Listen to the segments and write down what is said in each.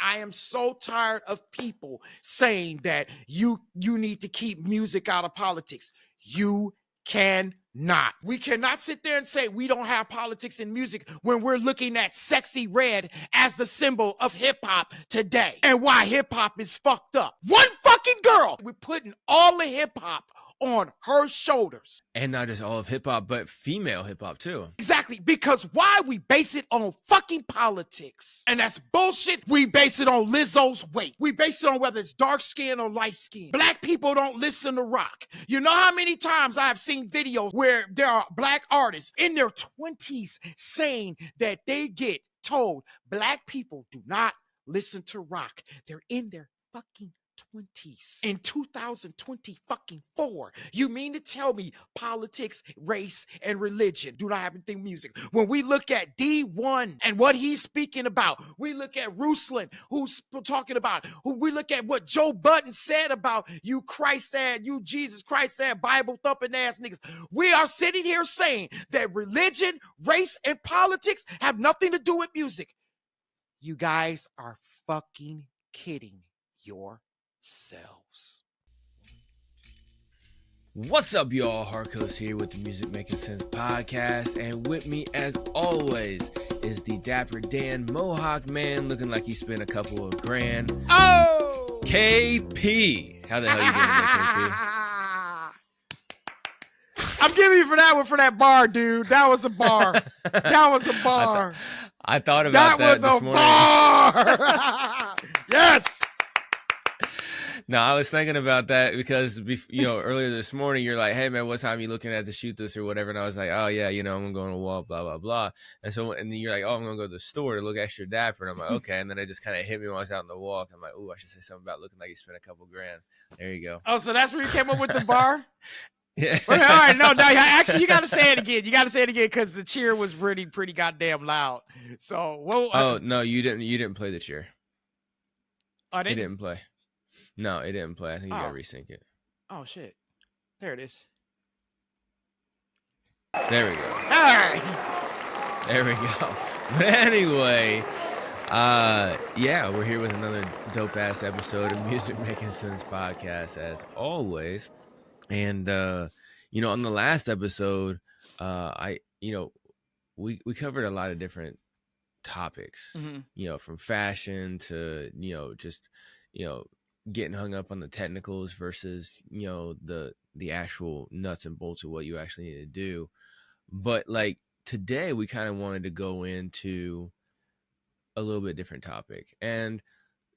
I am so tired of people saying that you need to keep music out of politics. You cannot. We cannot sit there and say we don't have politics in music when we're looking at Sexy Red as the symbol of hip hop today and why hip hop is fucked up. One fucking girl. We're putting all the hip hop on her shoulders. And not just all of hip hop, but female hip hop too. Exactly, because why we base it on fucking politics. And that's bullshit. We base it on Lizzo's weight. We base it on whether it's dark skin or light skin. Black people don't listen to rock. You know how many times I've seen videos where there are black artists in their 20s saying that they get told black people do not listen to rock. They're in their fucking 20s in 2024. You mean to tell me politics, race, and religion do not have anything music? When we look at D1 and what he's speaking about, we look at Ruslan, who's talking about, we look at what Joe Budden said about you Christ and you Jesus Christ and Bible thumping ass niggas. We are sitting here saying that religion, race, and politics have nothing to do with music. You guys are fucking kidding yourselves. What's up, y'all? Harkos here with the Music Making Sense podcast, and with me, as always, is the Dapper Dan Mohawk Man, looking like he spent a couple of grand. Oh, KP, how the hell you doing, KP? I'm giving you for that one for that bar, dude. That was a bar. That was a bar. I thought about that was this a morning. Bar. Yes. No, I was thinking about that because, earlier this morning, you're like, hey, man, what time are you looking at to shoot this or whatever? And I was like, oh, yeah, I'm going to walk, blah, blah, blah. And then you're like, oh, I'm going to go to the store to look extra dapper. And I'm like, okay. And then it just kind of hit me when I was out on the walk. I'm like, oh, I should say something about looking like you spent a couple grand. There you go. Oh, so that's where you came up with the bar? Yeah. Well, all right. No, actually, you got to say it again. You got to say it again because the cheer was pretty goddamn loud. So, no, you didn't play the cheer. Oh, It didn't play. No, it didn't play. I think you got to resync it. Oh, shit. There it is. There we go. All right. There we go. But anyway, we're here with another dope-ass episode of Music Making Sense podcast, as always. And, on the last episode, we covered a lot of different topics, from fashion to, getting hung up on the technicals versus, the actual nuts and bolts of what you actually need to do. But like today, we kind of wanted to go into a little bit different topic. And,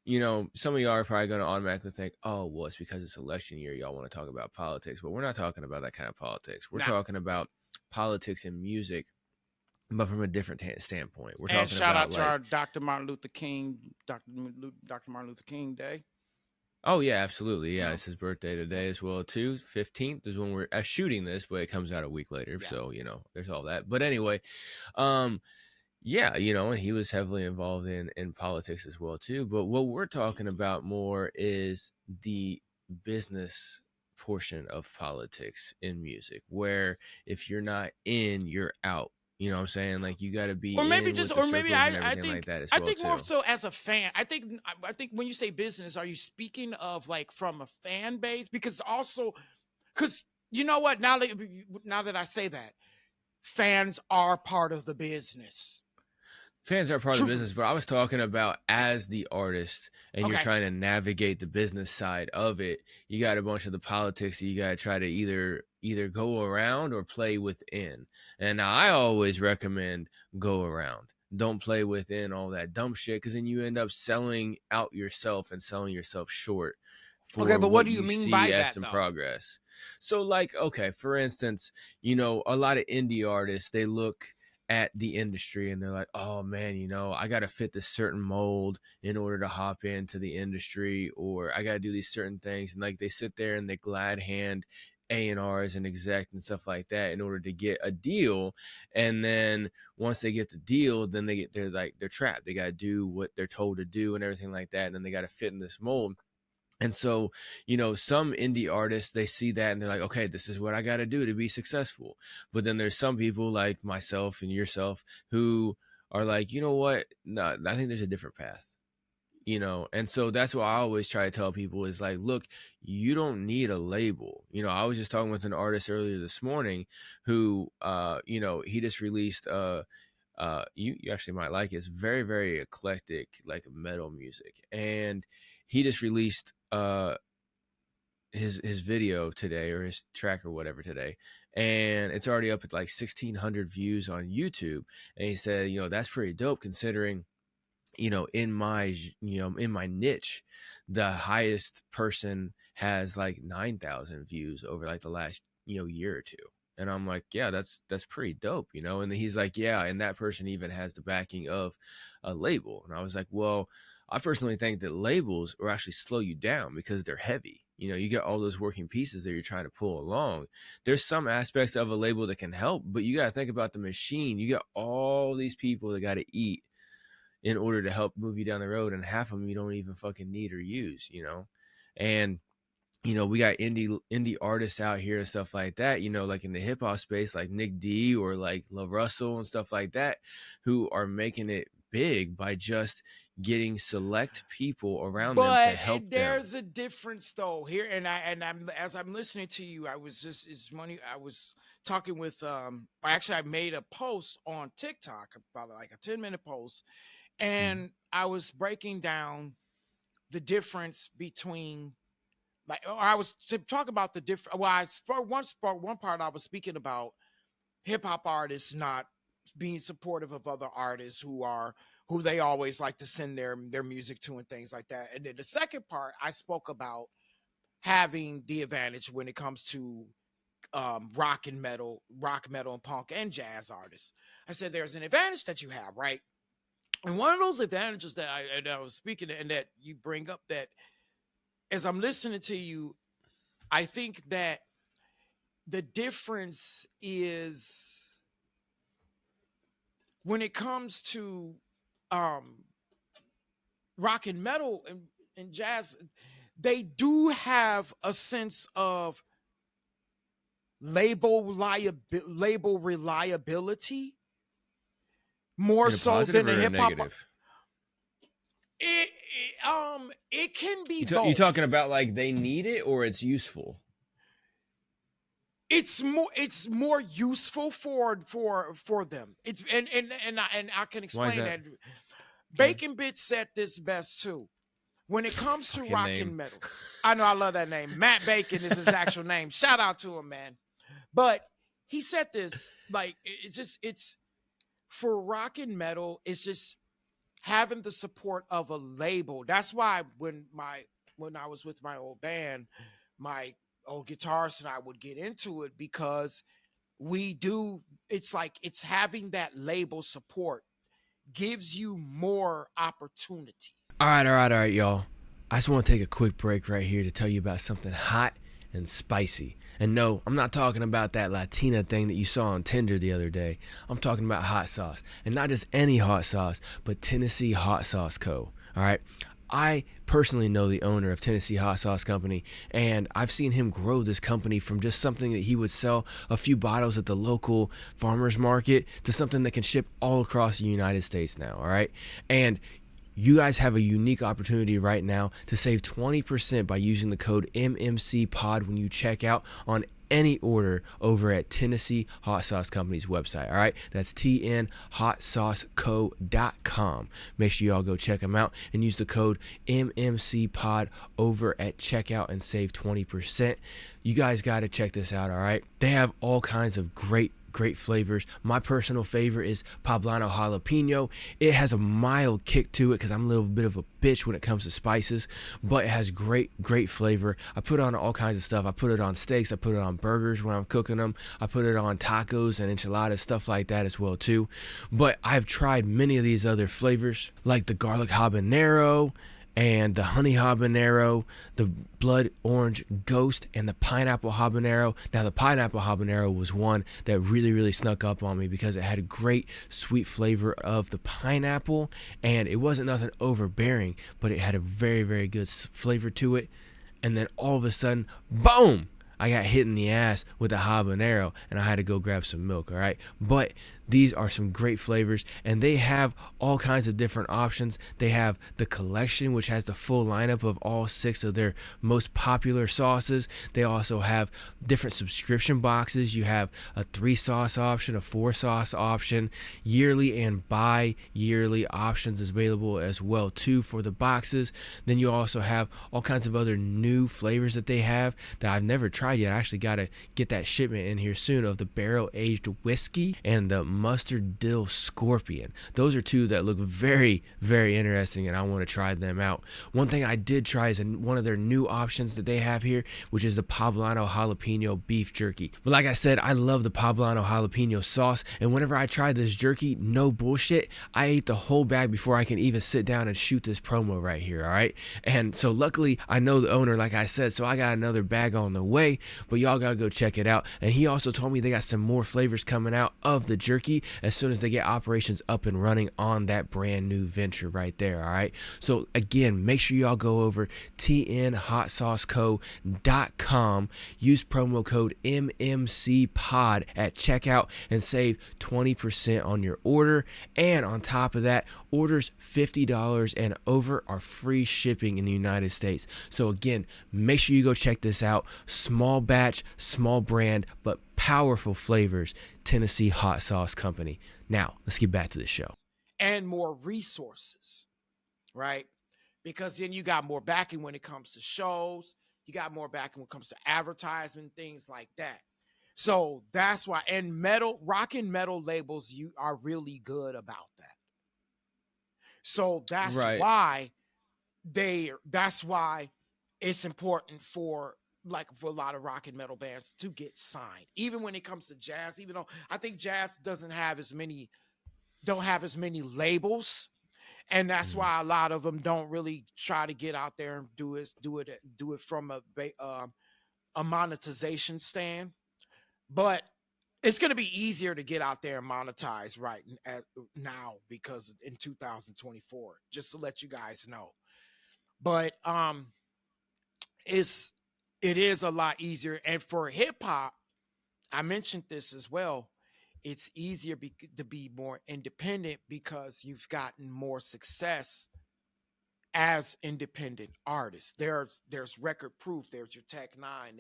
some of y'all are probably going to automatically think, oh, well, it's because it's election year. Y'all want to talk about politics. But we're not talking about that kind of politics. We're talking about politics and music, but from a different standpoint. We're talking shout about out to our Dr. Martin Luther King Day. Oh, yeah, absolutely. Yeah, it's his birthday today as well, too. 15th is when we're shooting this, but it comes out a week later. Yeah. So, there's all that. But anyway, and he was heavily involved in politics as well, too. But what we're talking about more is the business portion of politics in music, where if you're not in, you're out. You know what I'm saying? Like, you got to be, or maybe I think like that as well, too. More so as a fan. I think when you say business, are you speaking of like from a fan base? Because you know what? Now that I say that, fans are part of the business. Fans are part of the business, but I was talking about as the artist, and you're trying to navigate the business side of it. You got a bunch of the politics that you got to try to either go around or play within. And I always recommend go around. Don't play within all that dumb shit, because then you end up selling out yourself and selling yourself short. But what do you mean by that, though? Progress. So, for instance, a lot of indie artists, they look at the industry and they're like, oh man, I got to fit this certain mold in order to hop into the industry, or I got to do these certain things. And they sit there and they glad hand A&Rs and exec and stuff like that in order to get a deal. And then once they get the deal, then they're trapped. They got to do what they're told to do and everything like that. And then they got to fit in this mold. And so, some indie artists, they see that and they're like, okay, this is what I got to do to be successful. But then there's some people like myself and yourself who are like, you know what? No, I think there's a different path. you know. And so that's what I always try to tell people is like, look, you don't need a label. You know, I was just talking with an artist earlier this morning who you know, he just released you actually might like it. It's very, very eclectic, like metal music. And he just released his video today, or his track or whatever today, and it's already up at like 1,600 views on YouTube. And he said, you know, that's pretty dope considering, you know, in my, you know, in my niche, the highest person has like 9,000 views over like the last, you know, year or two. And I'm like, yeah, that's pretty dope, you know. And then he's like, yeah, and that person even has the backing of a label. And I was like, well, I personally think that labels will actually slow you down because they're heavy. You know, you get all those working pieces that you're trying to pull along. There's some aspects of a label that can help, but you got to think about the machine. You got all these people that got to eat in order to help move you down the road, and half of them you don't even fucking need or use, you know. And you know, we got indie artists out here and stuff like that, you know, like in the hip hop space, like Nick D or like La Russell and stuff like that, who are making it big by just getting select people around them to But help there's them. a difference though here, and I'm as I'm listening to you, I was just it's money. I was talking with actually I made a post on TikTok about like a 10-minute post, Mm. and I was breaking down the difference between like, or I was to talk about the different. Well, for one part, I was speaking about hip hop artists not being supportive of other artists who they always like to send their music to and things like that. And then the second part, I spoke about having the advantage when it comes to rock, metal, and punk and jazz artists. I said there's an advantage that you have, right? And one of those advantages that I was speaking to, and that you bring up, that as I'm listening to you, I think that the difference is when it comes to um, rock and metal and jazz, they do have a sense of label reliability more In a so positive than or the a hip hop. negative? It can be You both. talking about like they need it or it's useful? It's more useful for them. It's and I can Why is explain that? that. Yeah. Bacon Bits said this best too. When it comes to Fucking rock and name. metal, I know I love that name. Matt Bacon is his actual name. Shout out to him, man. But he said this like it's for rock and metal. It's just having the support of a label. That's why when I was with my old band, my old guitarist and I would get into it because it's like it's having that label support gives you more opportunities. All right, y'all. I just want to take a quick break right here to tell you about something hot and spicy. And no, I'm not talking about that Latina thing that you saw on Tinder the other day. I'm talking about hot sauce. And not just any hot sauce, but Tennessee Hot Sauce Co. All right. I personally know the owner of Tennessee Hot Sauce Company, and I've seen him grow this company from just something that he would sell a few bottles at the local farmer's market to something that can ship all across the United States now, all right? And you guys have a unique opportunity right now to save 20% by using the code MMCPOD when you check out on any order over at Tennessee Hot Sauce Company's website. All right, that's tnhotsauceco.com. Make sure y'all go check them out and use the code MMCPOD over at checkout and save 20%. You guys got to check this out. All right, they have all kinds of great flavors. My personal favorite is poblano jalapeno. It has a mild kick to it because I'm a little bit of a bitch when it comes to spices, but it has great flavor. I put it on all kinds of stuff. I put it on steaks. I put it on burgers when I'm cooking them. I put it on tacos and enchiladas, stuff like that as well too. But I've tried many of these other flavors like the garlic habanero and the honey habanero, the blood orange ghost, and the pineapple habanero. Now the pineapple habanero was one that really snuck up on me because it had a great sweet flavor of the pineapple, and it wasn't nothing overbearing, but it had a very good flavor to it. And then all of a sudden, boom, I got hit in the ass with a habanero and I had to go grab some milk. All right. But these are some great flavors, and they have all kinds of different options. They have the collection, which has the full lineup of all 6 of their most popular sauces. They also have different subscription boxes. You have a 3-sauce option, a 4-sauce option, yearly and bi-yearly options available as well too for the boxes. Then you also have all kinds of other new flavors that they have that I've never tried yet. I actually got to get that shipment in here soon, of the barrel-aged whiskey and the mustard dill scorpion. Those are 2 that look very, very interesting, and I want to try them out. One thing I did try is one of their new options that they have here, which is the poblano jalapeno beef jerky. But like I said, I love the poblano jalapeno sauce, and whenever I tried this jerky, no bullshit, I ate the whole bag before I can even sit down and shoot this promo right here, all right? And so luckily, I know the owner, like I said, so I got another bag on the way, but y'all gotta go check it out. And he also told me they got some more flavors coming out of the jerky as soon as they get operations up and running on that brand new venture right there, all right? So again, make sure y'all go over tnhotsauceco.com, use promo code MMCPOD at checkout and save 20% on your order. And on top of that, orders $50 and over are free shipping in the United States. So again, make sure you go check this out. Small batch, small brand, but powerful flavors. Tennessee Hot Sauce Company. Now, let's get back to the show. And more resources, right? Because then you got more backing when it comes to shows. You got more backing when it comes to advertisement, things like that. So that's why, and rock and metal labels, you are really good about that. So that's why it's important for a lot of rock and metal bands to get signed. Even when it comes to jazz, even though I think jazz don't have as many labels, and that's why a lot of them don't really try to get out there and do it from a monetization stand. But it's going to be easier to get out there and monetize right now, because in 2024, just to let you guys know. But it is a lot easier. And for hip hop, I mentioned this as well. It's easier to be more independent because you've gotten more success as independent artists. There's Record Proof, there's your Tech Nine,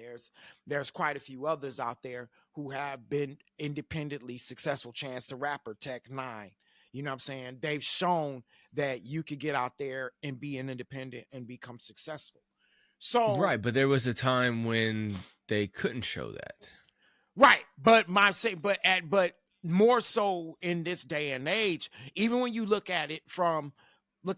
there's quite a few others out there who have been independently successful. Chance the Rapper, Tech Nine. You know what I'm saying? They've shown that you could get out there and be an independent and become successful. So right, but there was a time when they couldn't show that. Right, but more so in this day and age, even when you look at it from the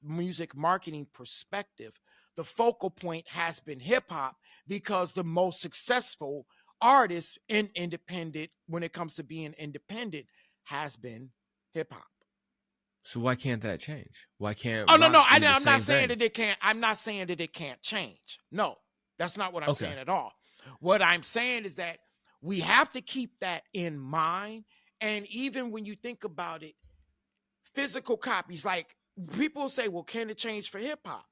music marketing perspective, the focal point has been hip hop, because the most successful artists in independent, when it comes to being independent, has been hip hop. So why can't that change? Why can't? Oh, no, I'm not saying that it can't. I'm not saying that it can't change. No, that's not what I'm saying at all. What I'm saying is that we have to keep that in mind. And even when you think about it, physical copies, like people say, well, can it change for hip hop?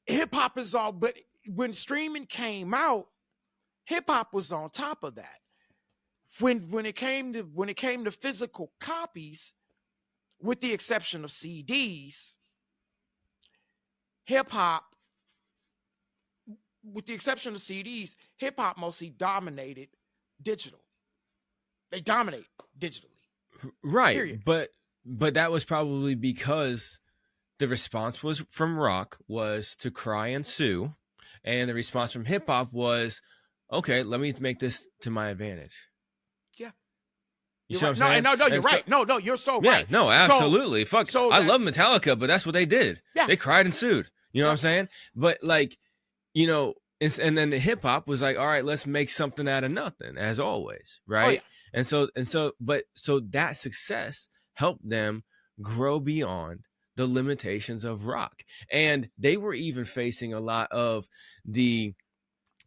Hip hop is all, but when streaming came out, hip hop was on top of that. When it came to physical copies, with the exception of CDs, hip hop mostly dominated digital. They dominate digitally. Right. Period. But that was probably because the response from rock was to cry and sue, and the response from hip hop was, okay, let me make this to my advantage. Yeah. You see what I'm saying? No, you're right. No, you're so yeah, right. No, absolutely. I love Metallica, but that's what they did. Yeah. They cried and sued. You know what I'm saying? But and then the hip hop was like, all right, let's make something out of nothing, as always, right? Oh, yeah. So that success helped them grow beyond the limitations of rock. And they were even facing a lot of the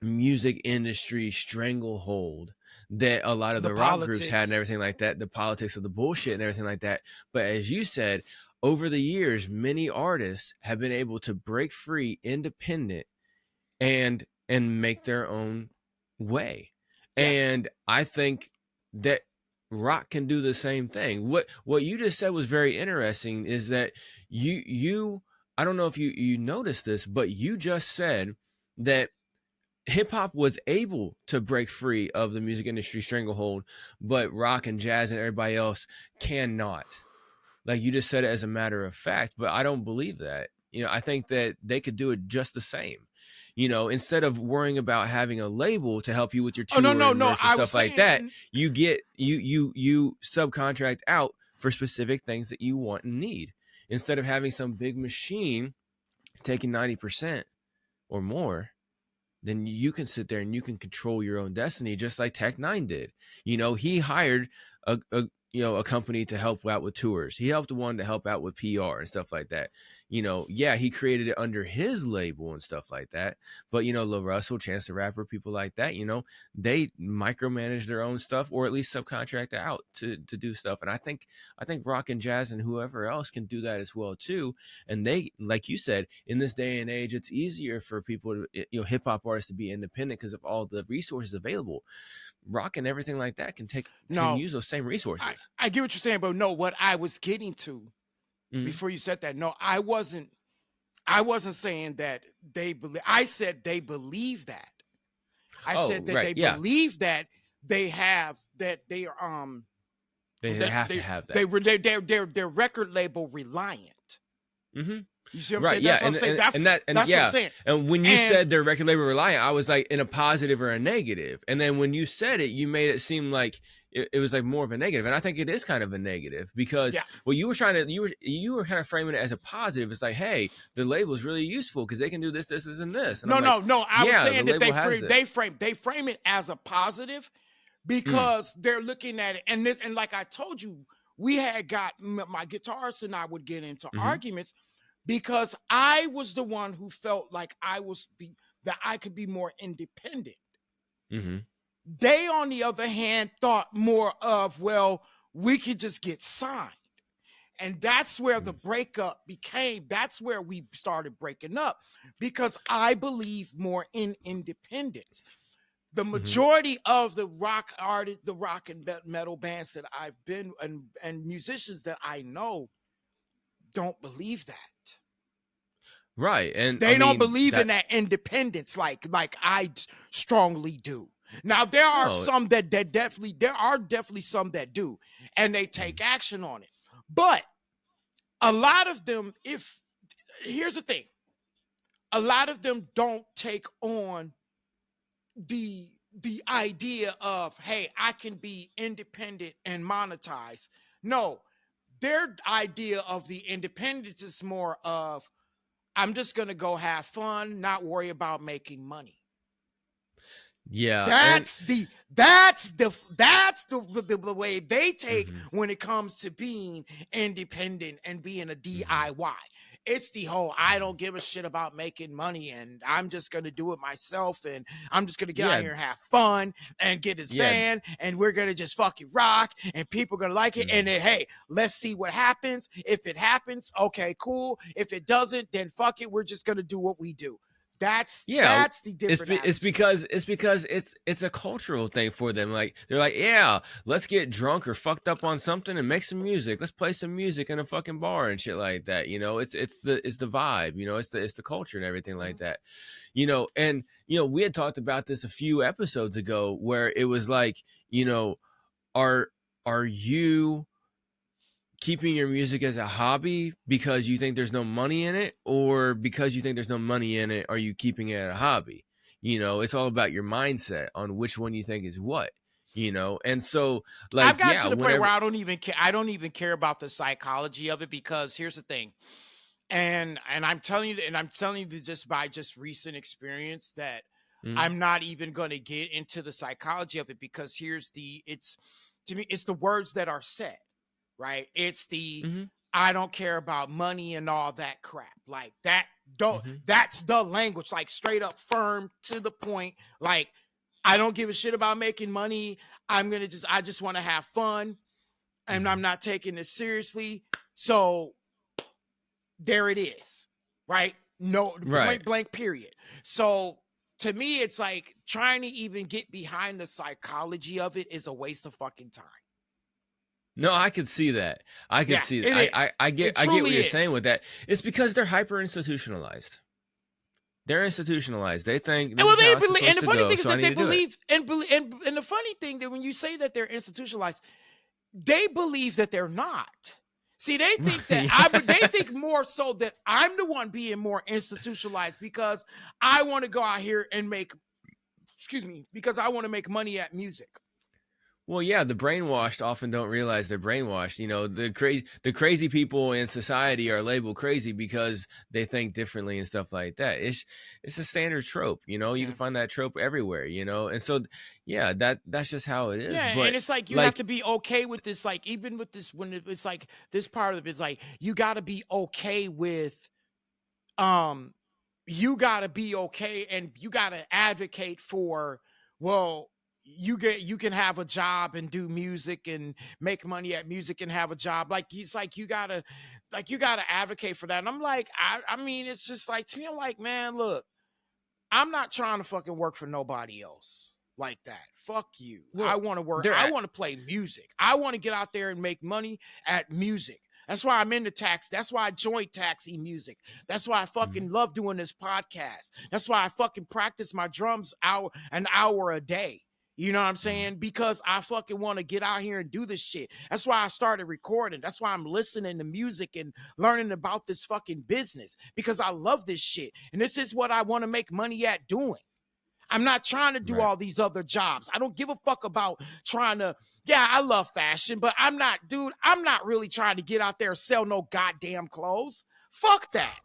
music industry stranglehold that a lot of the rock groups had and everything like that, the politics of the bullshit and everything like that. But as you said, over the years, many artists have been able to break free independent and make their own way. Yeah. And I think that rock can do the same thing. What you just said was very interesting, is that you I don't know if you noticed this, but you just said that hip hop was able to break free of the music industry stranglehold, but rock and jazz and everybody else cannot. Like, you just said it as a matter of fact, but I don't believe that. I think that they could do it just the same. Instead of worrying about having a label to help you with your Oh, no, tour no, and no. merch and I was stuff like that, saying, you get you subcontract out for specific things that you want and need, instead of having some big machine taking 90% or more. Then you can sit there and you can control your own destiny, just like Tech Nine did. He hired a company to help out with tours. He helped one to help out with PR and stuff like that. Yeah, he created it under his label and stuff like that. But Lil Russell, Chance the Rapper, people like that, they micromanage their own stuff, or at least subcontract out to do stuff. And I think rock and jazz and whoever else can do that as well too. And they, like you said, in this day and age, it's easier for people to, hip hop artists to be independent because of all the resources available. Rock and everything like that can use those same resources. I get what you're saying, but no, what I was getting to before you said that, no, I wasn't saying that they believe. I said they believe that. I said that they believe that they have that they are they have to have that. They're record label reliant. Mm-hmm. You see what I'm saying? That's what I'm saying. That's what I'm saying. And when you said they're record label reliant, I was like, in a positive or a negative. And then when you said it, you made it seem like it was like more of a negative. And I think it is kind of a negative, because you were kind of framing it as a positive. It's like, hey, the label is really useful because they can do this, and this. And no. I was saying that they frame it as a positive because they're looking at it. And like I told you, we had got my guitarist and I would get into arguments, because I was the one who felt like that I could be more independent. Mm-hmm. They, on the other hand, thought more of, well, we could just get signed. And that's where the breakup became. That's where we started breaking up, because I believe more in independence. The majority of the rock artists, the rock and metal bands that I've been and musicians that I know don't believe that. Right. And they don't believe in that independence like I strongly do. Now, there are some that definitely, there are definitely some that do, and they take action on it. But a lot of them, here's the thing, a lot of them don't take on the idea of, hey, I can be independent and monetize. No, their idea of the independence is more of, I'm just going to go have fun, not worry about making money. Yeah. That's the way they take when it comes to being independent and being a DIY. It's the whole, I don't give a shit about making money, and I'm just going to do it myself, and I'm just going to get out here and have fun and get this band, and we're going to just fucking rock, and people are going to like it. And then, hey, let's see what happens. If it happens, okay, cool. If it doesn't, then fuck it. We're just going to do what we do. That's the difference. It's because it's a cultural thing for them. Like, they're like, yeah, let's get drunk or fucked up on something and make some music. Let's play some music in a fucking bar and shit like that. It's the vibe. It's the culture and everything like that. And we had talked about this a few episodes ago, where it was like, are you keeping your music as a hobby because you think there's no money in it, or because you think there's no money in it, are you keeping it a hobby? It's all about your mindset on which one you think is what, and so, like, I've got to the point where I don't even care about the psychology of it, because here's the thing, and I'm telling you just by recent experience that I'm not even going to get into the psychology of it, because to me, it's the words that are said. Right. It's the, I don't care about money and all that crap. Like that. That's the language, like straight up, firm, to the point. Like, I don't give a shit about making money. I just want to have fun, and I'm not taking this seriously. So there it is. Right. No, point blank period. So to me, it's like trying to even get behind the psychology of it is a waste of fucking time. No, I could see that. I could Yeah, see it that. is. I It get what truly you're is. saying with that. It's because they're hyper institutionalized. They're institutionalized. They think this And well, is how they it's believe, supposed and the to funny go, thing is so I that they need to do it. believe, and the funny thing that when you say that they're institutionalized, they believe that they're not. See, they think that Yeah. they think more so that I'm the one being more institutionalized because I want to go out here and make, because I want to make money at music. Well, yeah, the brainwashed often don't realize they're brainwashed. You know, the crazy people in society are labeled crazy because they think differently and stuff like that. It's a standard trope. You know, you Yeah. can find that trope everywhere. You know, and so yeah, that's just how it is. Yeah, But and it's like you have to be okay with this. Like even with this, when it's like this part of it's like you got to be okay with, you got to be okay, and you got to advocate for. Well, you can have a job and do music and make money at music and have a job. Like it's like you gotta advocate for that. And I'm like, I mean, it's just like to me, I'm like, man, look, I'm not trying to fucking work for nobody else like that. Fuck you. Well, I want to work. they're I at- want to play music. I want to get out there and make money at music. That's why I'm into tax. That's why I joined Taxi Music. That's why I fucking love doing this podcast. That's why I fucking practice my drums an hour a day. You know what I'm saying? Because I fucking want to get out here and do this shit. That's why I started recording. That's why I'm listening to music and learning about this fucking business, because I love this shit. And this is what I want to make money at doing. I'm not trying to do Right. all these other jobs. I don't give a fuck about trying to, yeah, I love fashion, but I'm not really trying to get out there and sell no goddamn clothes. Fuck that.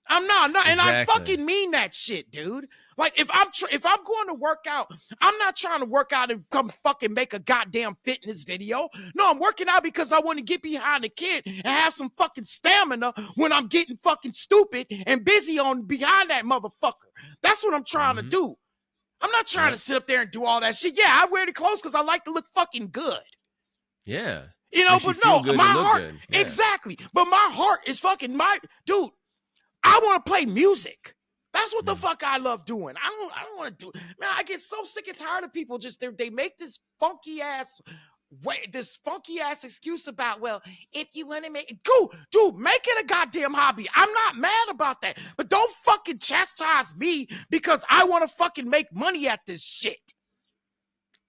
I'm not, and I Exactly. fucking mean that shit, dude. Like if I'm going to work out, I'm not trying to work out and come fucking make a goddamn fitness video. No, I'm working out because I want to get behind the kid and have some fucking stamina when I'm getting fucking stupid and busy on behind that motherfucker. That's what I'm trying to do. I'm not trying to sit up there and do all that shit. Yeah, I wear the clothes because I like to look fucking good. Yeah. You know, Makes you but feel no, good my and look heart, good. Yeah. exactly. But my heart is fucking dude. I want to play music. That's what the fuck I love doing. I don't want to do. Man, I get so sick and tired of people just they make this funky ass excuse about, well, if you want to make it a goddamn hobby. I'm not mad about that, but don't fucking chastise me because I want to fucking make money at this shit.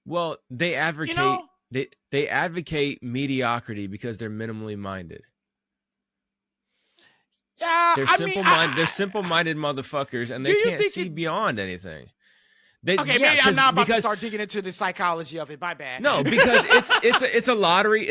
Well, they advocate they advocate mediocrity because they're minimally minded. Yeah, They're simple-minded motherfuckers, and they can't see beyond anything. Maybe I'm not about to start digging into the psychology of it. My bad. No, because it's a lottery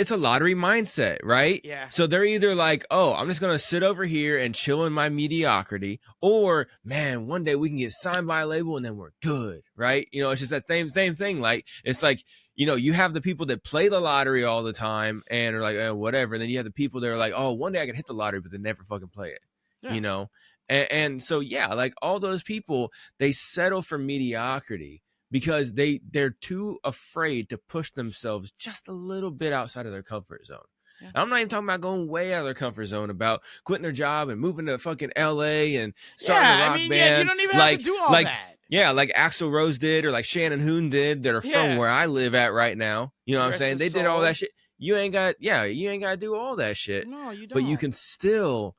mindset, right? Yeah. So they're either like, oh, I'm just gonna sit over here and chill in my mediocrity, or man, one day we can get signed by a label and then we're good, right? You know, it's just that same thing. Like it's like, you know, you have the people that play the lottery all the time and are like, whatever. And then you have the people that are like, oh, one day I can hit the lottery, but they never fucking play it. Yeah. You know? And so, yeah, like all those people, they settle for mediocrity because they're too afraid to push themselves just a little bit outside of their comfort zone. Yeah. I'm not even talking about going way out of their comfort zone, about quitting their job and moving to fucking LA and starting a rock band. Yeah, you don't even have to do all that. Yeah, like Axl Rose did, or like Shannon Hoon did, that are from where I live at right now. You know what I'm saying? They did all that shit. You ain't got to do all that shit. No, you don't. But you can still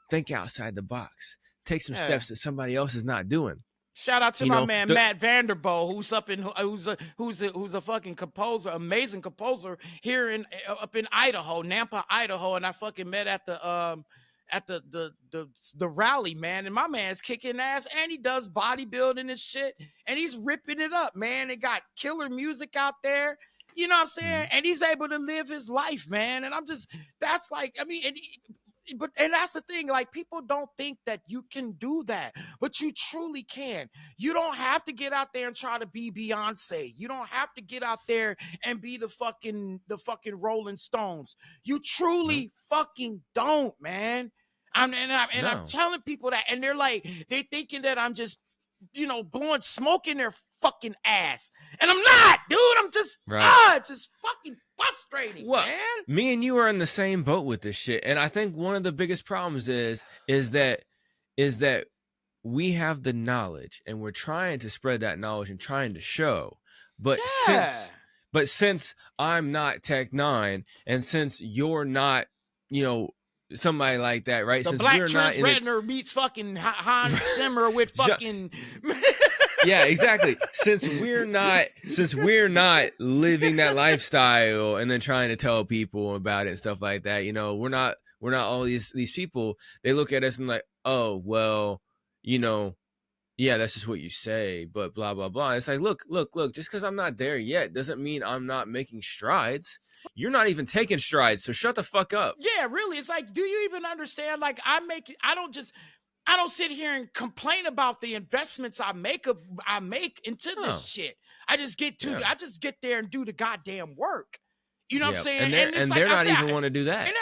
think outside the box. Take some steps that somebody else is not doing. Shout out to my man Matt Vanderbilt, who's a fucking composer, amazing composer here up in Idaho, Nampa, Idaho, and I fucking met at the rally, man, and my man's kicking ass, and he does bodybuilding and shit, and he's ripping it up, man. It got killer music out there, you know what I'm saying? And he's able to live his life, man. And that's the thing, like, people don't think that you can do that, but you truly can. You don't have to get out there and try to be Beyonce. You don't have to get out there and be the fucking Rolling Stones. You truly fucking don't, man. I'm telling people that, and they thinking that I'm just, blowing smoke in their fucking ass, and I'm not, dude. I'm just it's just fucking frustrating, man. Me and you are in the same boat with this shit, and I think one of the biggest problems is that we have the knowledge and we're trying to spread that knowledge and trying to show. But Yeah. since I'm not Tech Nine, and since you're not, somebody like that, right? The Since Black we're Trent not Reznor meets fucking Hans Zimmer with fucking. Yeah, exactly. Since we're not living that lifestyle and then trying to tell people about it and stuff like that, we're not all these people. They look at us and like, oh well, yeah, that's just what you say, but blah blah blah. It's like, look, just because I'm not there yet doesn't mean I'm not making strides. You're not even taking strides, so shut the fuck up. Yeah, really. It's like, do you even understand? Like, I don't sit here and complain about the investments I make into this shit. I just get there and do the goddamn work. You know what I'm saying? And they're not even want to do that.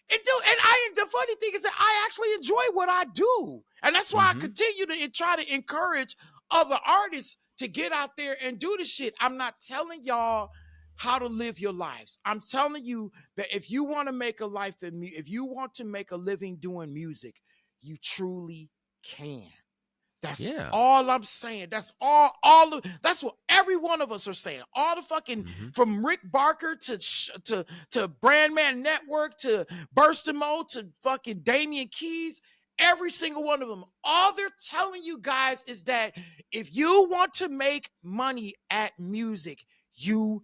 The funny thing is that I actually enjoy what I do. And that's why I continue to try to encourage other artists to get out there and do the shit. I'm not telling y'all how to live your lives. I'm telling you that if you want to make a life if you want to make a living doing music, you truly can. That's all I'm saying. That's that's what every one of us are saying. All the fucking from Rick Barker to Brandman Network to Burstamo to fucking Damian Keys, every single one of them. All they're telling you guys is that if you want to make money at music, you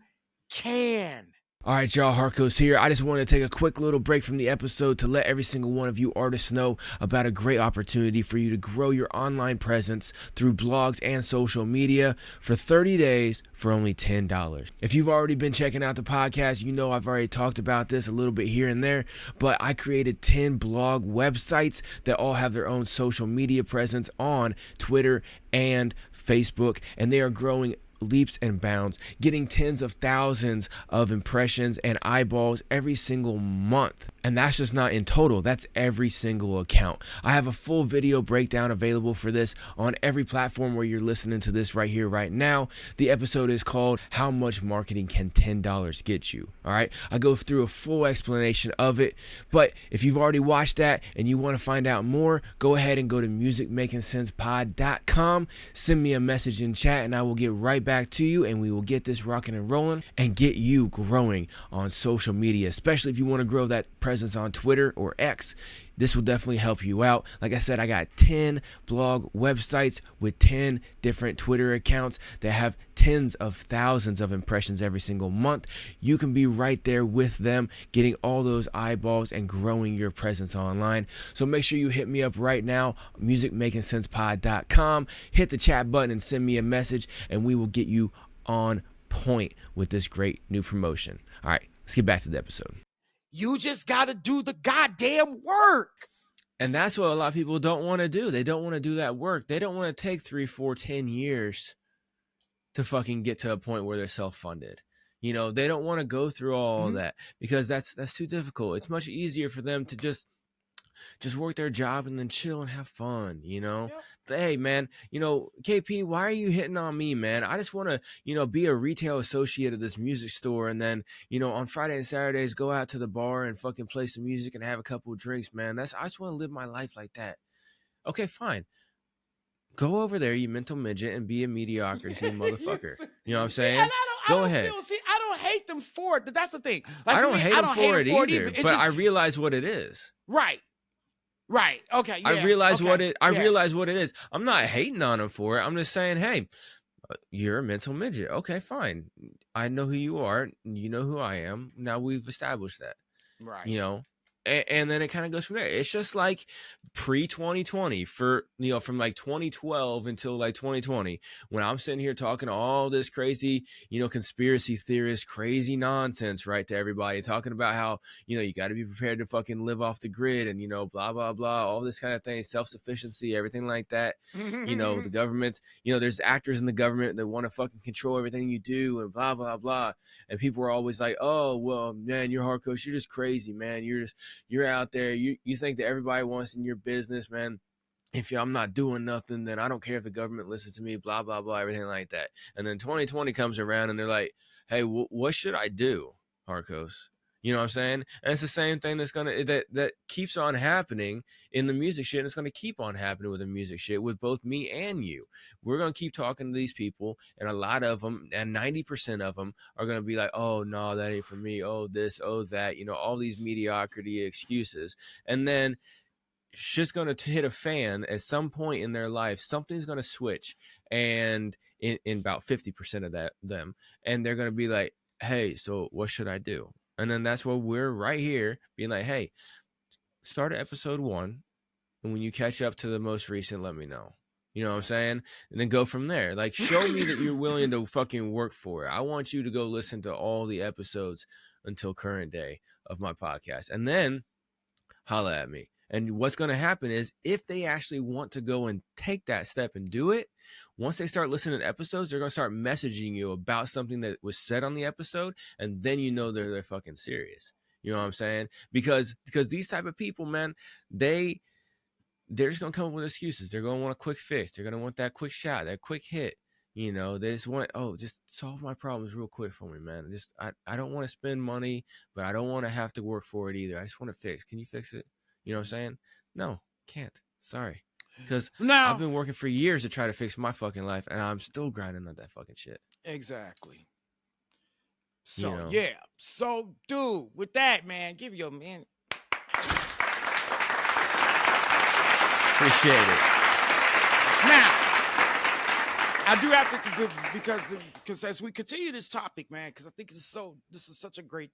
can. All right, y'all, Harkos here. I just wanted to take a quick little break from the episode to let every single one of you artists know about a great opportunity for you to grow your online presence through blogs and social media for 30 days for only $10. If you've already been checking out the podcast, you know I've already talked about this a little bit here and there, but I created 10 blog websites that all have their own social media presence on Twitter and Facebook, and they are growing leaps and bounds, getting tens of thousands of impressions and eyeballs every single month. And that's just not in total, that's every single account. I have a full video breakdown available for this on every platform where you're listening to this right here, right now. The episode is called How Much Marketing Can $10 Get You? All right, I go through a full explanation of it, but if you've already watched that and you want to find out more, go ahead and go to musicmakingsensepod.com, send me a message in chat, and I will get right back to you, and we will get this rocking and rolling and get you growing on social media, especially if you want to grow that presence on Twitter or X. This will definitely help you out. Like I said, I got 10 blog websites with 10 different Twitter accounts that have tens of thousands of impressions every single month. You can be right there with them, getting all those eyeballs and growing your presence online. So make sure you hit me up right now, musicmakingsensepod.com. Hit the chat button and send me a message, and we will get you on point with this great new promotion. All right, let's get back to the episode. You just got to do the goddamn work. And that's what a lot of people don't want to do. They don't want to do that work. They don't want to take 3, 4, 10 years to fucking get to a point where they're self-funded. They don't want to go through all that because that's too difficult. It's much easier for them to just work their job and then chill and have fun, Yep. Hey, man, KP, why are you hitting on me, man? I just want to, be a retail associate of this music store. And then, on Friday and Saturdays, go out to the bar and fucking play some music and have a couple of drinks, man. I just want to live my life like that. Okay, go over there, you mental midget, and be a mediocrity motherfucker. You know what I'm saying? Go ahead. I don't hate them for it. That's the thing. Like, I don't hate them for it either. But just, I realize what it is. Right. Okay. Yeah. I realize what it is. I'm not hating on them for it. I'm just saying, hey, you're a mental midget. Okay, fine. I know who you are. You know who I am. Now we've established that. Right. And then it kind of goes from there. It's just like pre-2020 for, from like 2012 until like 2020, when I'm sitting here talking all this crazy, conspiracy theorist, crazy nonsense, right, to everybody, talking about how, you got to be prepared to fucking live off the grid and, blah, blah, blah, all this kind of thing, self-sufficiency, everything like that. The government, there's actors in the government that want to fucking control everything you do and blah, blah, blah. And people are always like, oh, well, man, you're hardcore. You're just crazy, man. You're out there. You think that everybody wants in your business, man. If I'm not doing nothing, then I don't care if the government listens to me, blah, blah, blah, everything like that. And then 2020 comes around and they're like, hey, what should I do, Harkos? You know what I'm saying? And it's the same thing that keeps on happening in the music shit, and it's gonna keep on happening with the music shit with both me and you. We're gonna keep talking to these people, and a lot of them, and 90% of them, are gonna be like, "Oh no, that ain't for me. Oh this, oh that." You know, all these mediocrity excuses, and then shit's gonna hit a fan at some point in their life. Something's gonna switch, and in about 50% of them, and they're gonna be like, "Hey, so what should I do?" And then that's where we're right here being like, "Hey, start at episode 1, and when you catch up to the most recent, let me know." You know what I'm saying? And then go from there. Like, show me that you're willing to fucking work for it. I want you to go listen to all the episodes until current day of my podcast, and then holla at me. And what's going to happen is, if they actually want to go and take that step and do it, once they start listening to episodes, they're going to start messaging you about something that was said on the episode, and then you know they're fucking serious. You know what I'm saying? Because these type of people, man, they're just going to come up with excuses. They're going to want a quick fix. They're going to want that quick shot, that quick hit. You know, they just want, "Oh, just solve my problems real quick for me, man. Just I don't want to spend money, but I don't want to have to work for it either. I just want to fix. Can you fix it?" You know what I'm saying? No, can't. Sorry. Because I've been working for years to try to fix my fucking life, and I'm still grinding on that fucking shit. Exactly. So, yeah. So, dude, with that, man, give your man. Appreciate it. Now, I do have to, because as we continue this topic, man, because I think this is such a great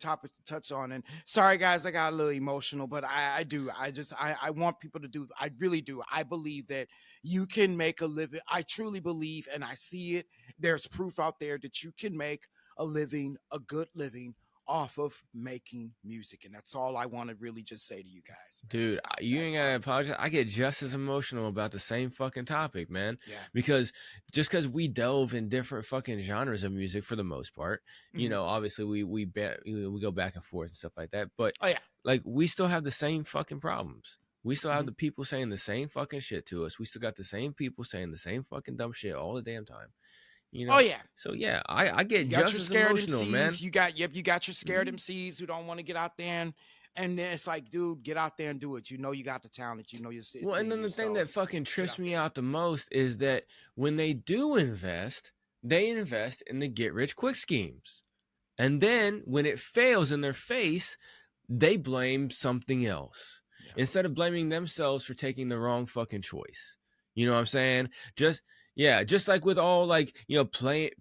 topic to touch on. And sorry guys, I got a little emotional, but I want people to do, I really do. I believe that you can make a living. I truly believe, and I see it. There's proof out there that you can make a living, a good living, off of making music. And that's all I want to really just say to you guys, man. Dude, you ain't gotta apologize. I get just as emotional about the same fucking topic, man. Yeah. Because we delve in different fucking genres of music for the most part, you know, obviously we go back and forth and stuff like that, but like, we still have the same fucking problems. We still have the people saying the same fucking shit to us. We still got the same people saying the same fucking dumb shit all the damn time. You know? So yeah, I get just as emotional, MCs, man. You got your scared MCs who don't want to get out there, and then it's like, dude, get out there and do it. You know you got the talent. You know you're. Well, and then the thing that fucking trips me out the most is that when they do invest, they invest in the get rich quick schemes, and then when it fails in their face, they blame something else instead of blaming themselves for taking the wrong fucking choice. You know what I'm saying? Just like with all, like, you know,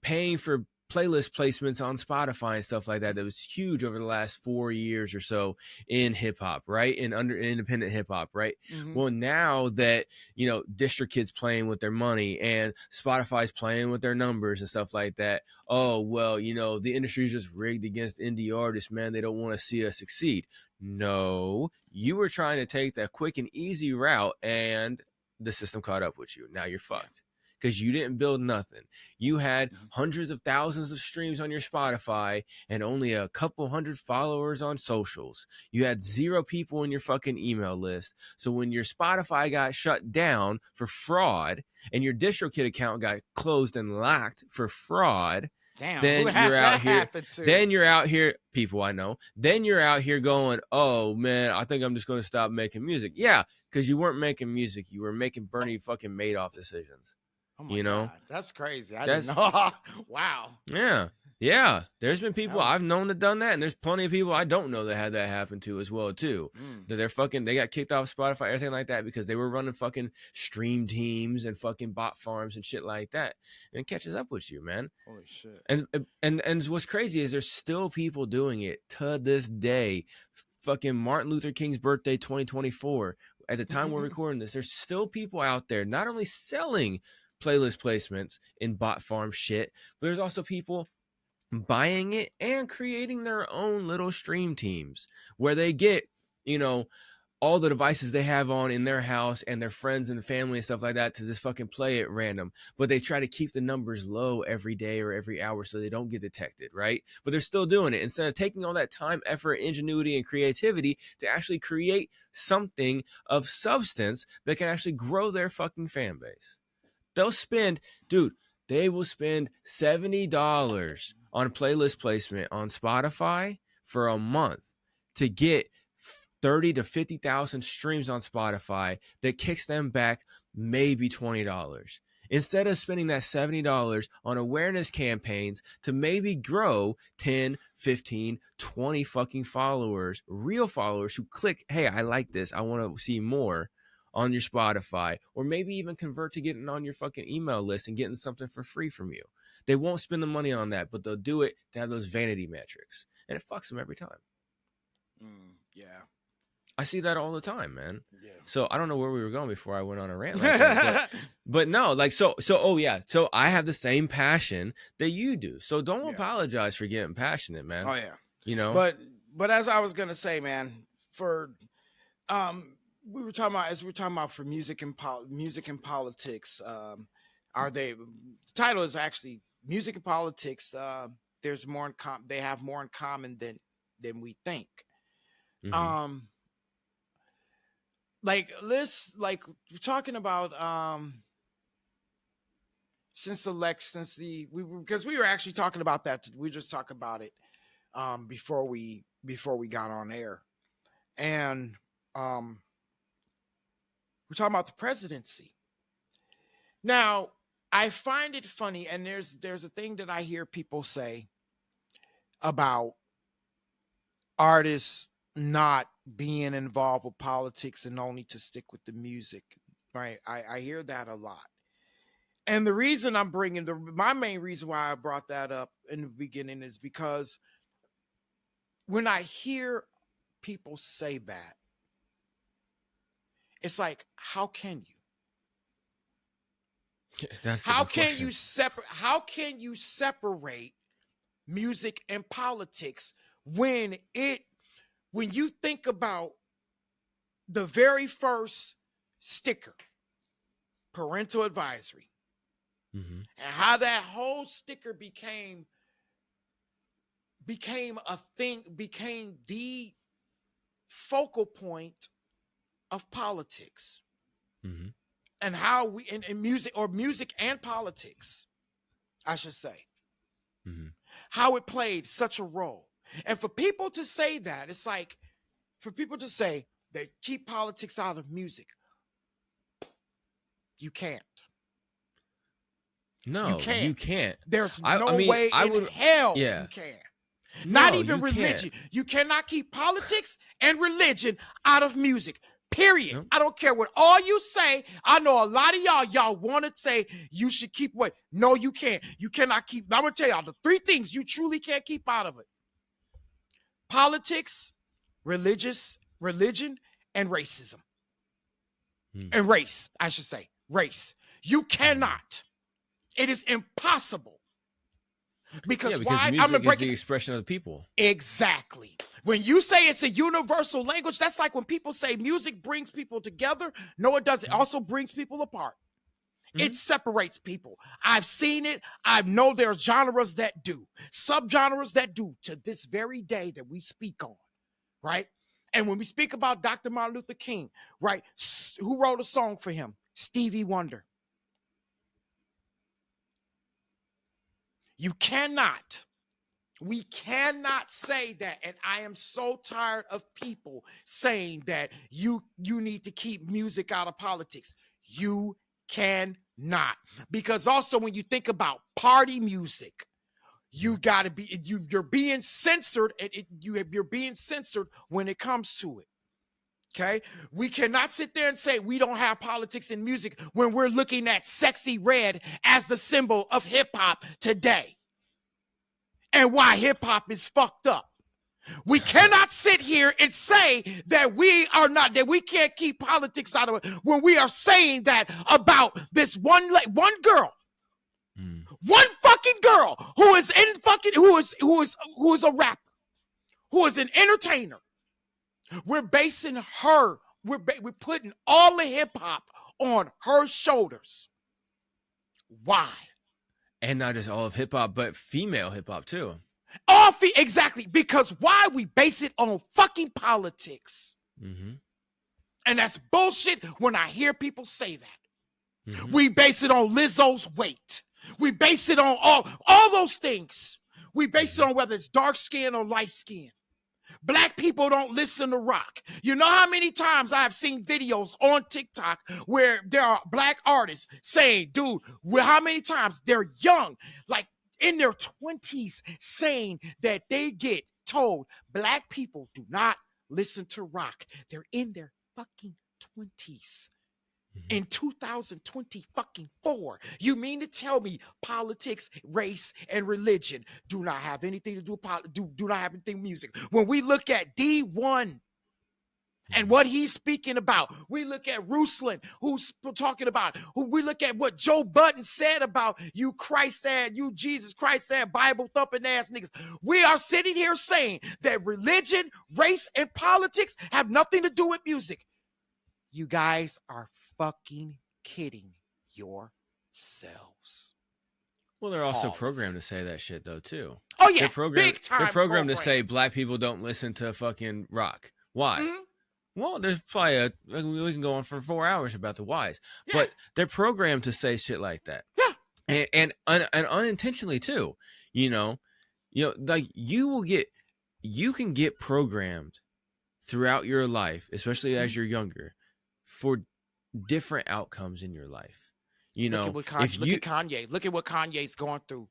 paying for playlist placements on Spotify and stuff like that. That was huge over the last 4 years or so in hip hop, right? In independent hip hop, right? Well, now that, you know, DistroKid's playing with their money and Spotify's playing with their numbers and stuff like that. Oh, well, you know, the industry's just rigged against indie artists, man. They don't want to see us succeed. No, you were trying to take that quick and easy route, and the system caught up with you. Now you're fucked. Because you didn't build nothing. You had hundreds of thousands of streams on your Spotify and only a couple hundred followers on socials. You had 0 people in your fucking email list. So when your Spotify got shut down for fraud and your DistroKid account got closed and locked for fraud, then you're out here. Then you're out here, people I know. Then you're out here going, "Oh man, I think I'm just going to stop making music." Yeah, because you weren't making music. You were making Bernie fucking Madoff decisions. Oh my you know, God. That's crazy. I didn't know. Wow. Yeah. There's been people I've known that done that, and there's plenty of people I don't know that had that happen to as well too. That they got kicked off Spotify, everything like that, because they were running fucking stream teams and fucking bot farms and shit like that, and it catches up with you, man. Holy shit. And what's crazy is there's still people doing it to this day. Fucking Martin Luther King's birthday, 2024. At the time we're recording this, there's still people out there not only selling playlist placements in bot farm shit, but there's also people buying it and creating their own little stream teams where they get, you know, all the devices they have on in their house and their friends and family and stuff like that to just fucking play at random. But they try to keep the numbers low every day or every hour so they don't get detected, right? But they're still doing it instead of taking all that time, effort, ingenuity, and creativity to actually create something of substance that can actually grow their fucking fan base. They will spend $70 on playlist placement on Spotify for a month to get 30 to 50,000 streams on Spotify that kicks them back maybe $20. Instead of spending that $70 on awareness campaigns to maybe grow 10, 15, 20 fucking followers, real followers who click, hey, I like this, I want to see more on your Spotify, or maybe even convert to getting on your fucking email list and getting something for free from you. They won't spend the money on that, but they'll do it to have those vanity metrics. And it fucks them every time. Yeah. I see that all the time, man. Yeah. So I don't know where we were going before I went on a rant like that, but no, like, so, oh yeah. So I have the same passion that you do. So don't apologize for getting passionate, man. Oh yeah. You know, but as I was going to say, man, for, we were talking about for music and politics. The title is actually Music and Politics. There's more in they have more in common than we think. Mhm. We're talking about because we were actually talking about that. We just talked about it before we got on air, and we're talking about the presidency. Now, I find it funny, and there's a thing that I hear people say about artists not being involved with politics and only to stick with the music, right? I hear that a lot. And the reason I'm bringing my main reason why I brought that up in the beginning is because when I hear people say that, it's like, how can you? That's how can you separate music and politics when you think about the very first sticker, parental advisory, Mhm. and how that whole sticker became a thing, became the focal point of politics, Mhm. and how we in music and politics, I should say, Mhm. how it played such a role. And for people to say that, it's like, for people to say they keep politics out of music, you can't. No, you can't. There's I no mean, way I in would- hell yeah. you can. Not No, even you religion. can't. You cannot keep politics and religion out of music. Period. No. I don't care what all you say. I know a lot of y'all want to say you should keep what. No, you can't. You cannot keep. I'm going to tell y'all the three things you truly can't keep out of it: politics, religion, and racism. And race, I should say. Race. You cannot. It is impossible. Because why? Music is the expression of the people. Exactly. When you say it's a universal language, that's like when people say music brings people together. No, it doesn't. It also brings people apart. It separates people. I've seen it. I know there are genres that do, subgenres that do, to this very day that we speak on, right? And when we speak about Dr. Martin Luther King, right, who wrote a song for him? Stevie Wonder. We cannot say that, and I am so tired of people saying that you need to keep music out of politics. You cannot. Because also when you think about party music, you got to be, you're being censored, and you're being censored when it comes to it. Okay, we cannot sit there and say we don't have politics in music when we're looking at Sexy Red as the symbol of hip hop today, and why hip hop is fucked up. We cannot sit here and say that we can't keep politics out of it when we are saying that about this one girl, one fucking girl who is a rapper, who is an entertainer. We're basing her, we're putting all the hip hop on her shoulders. Why? And not just all of hip hop, but female hip hop too. Exactly. Because why? We base it on fucking politics. And that's bullshit when I hear people say that. We base it on Lizzo's weight. We base it on all those things. We base it on whether it's dark skin or light skin. Black people don't listen to rock. You know how many times I've seen videos on TikTok where there are black artists saying, dude, how many times they're young, like in their 20s, saying that they get told black people do not listen to rock. They're in their fucking 20s. In 2024, you mean to tell me politics, race, and religion do not have anything to do with do not have anything with music? When we look at D1 and what he's speaking about, we look at Ruslan, who's talking about, we look at what Joe Budden said about you Christ and you Jesus Christ and Bible thumping ass niggas. We are sitting here saying that religion, race, and politics have nothing to do with music. You guys are fucking kidding yourselves. Well, they're also programmed to say that shit though too. Oh yeah, they're programmed, big time. They're programmed to say black people don't listen to fucking rock. Why? Mhm. Well, there's probably we can go on for 4 hours about the whys, Yeah. but they're programmed to say shit like that. Yeah. And unintentionally too. You know, like you can get programmed throughout your life, especially as you're younger, for different outcomes in your life. You know, look at Kanye. Look at what Kanye's going through.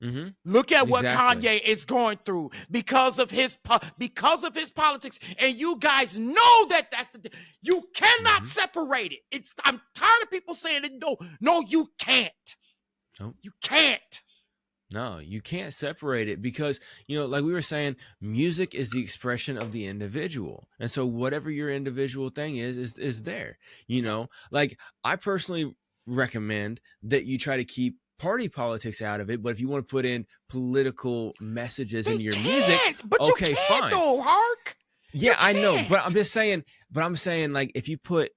Mm-hmm. Look at what Exactly. Kanye is going through because of his politics, and you guys know that that's you cannot separate it. I'm tired of people saying it. No, you can't. Nope. You can't. No, you can't separate it because, like we were saying, music is the expression of the individual. And so whatever your individual thing is there. Like I personally recommend that you try to keep party politics out of it, but if you want to put in political messages in your music, but okay, you can't, fine. though, Hark. Yeah, I know, but can't. I'm saying like if you put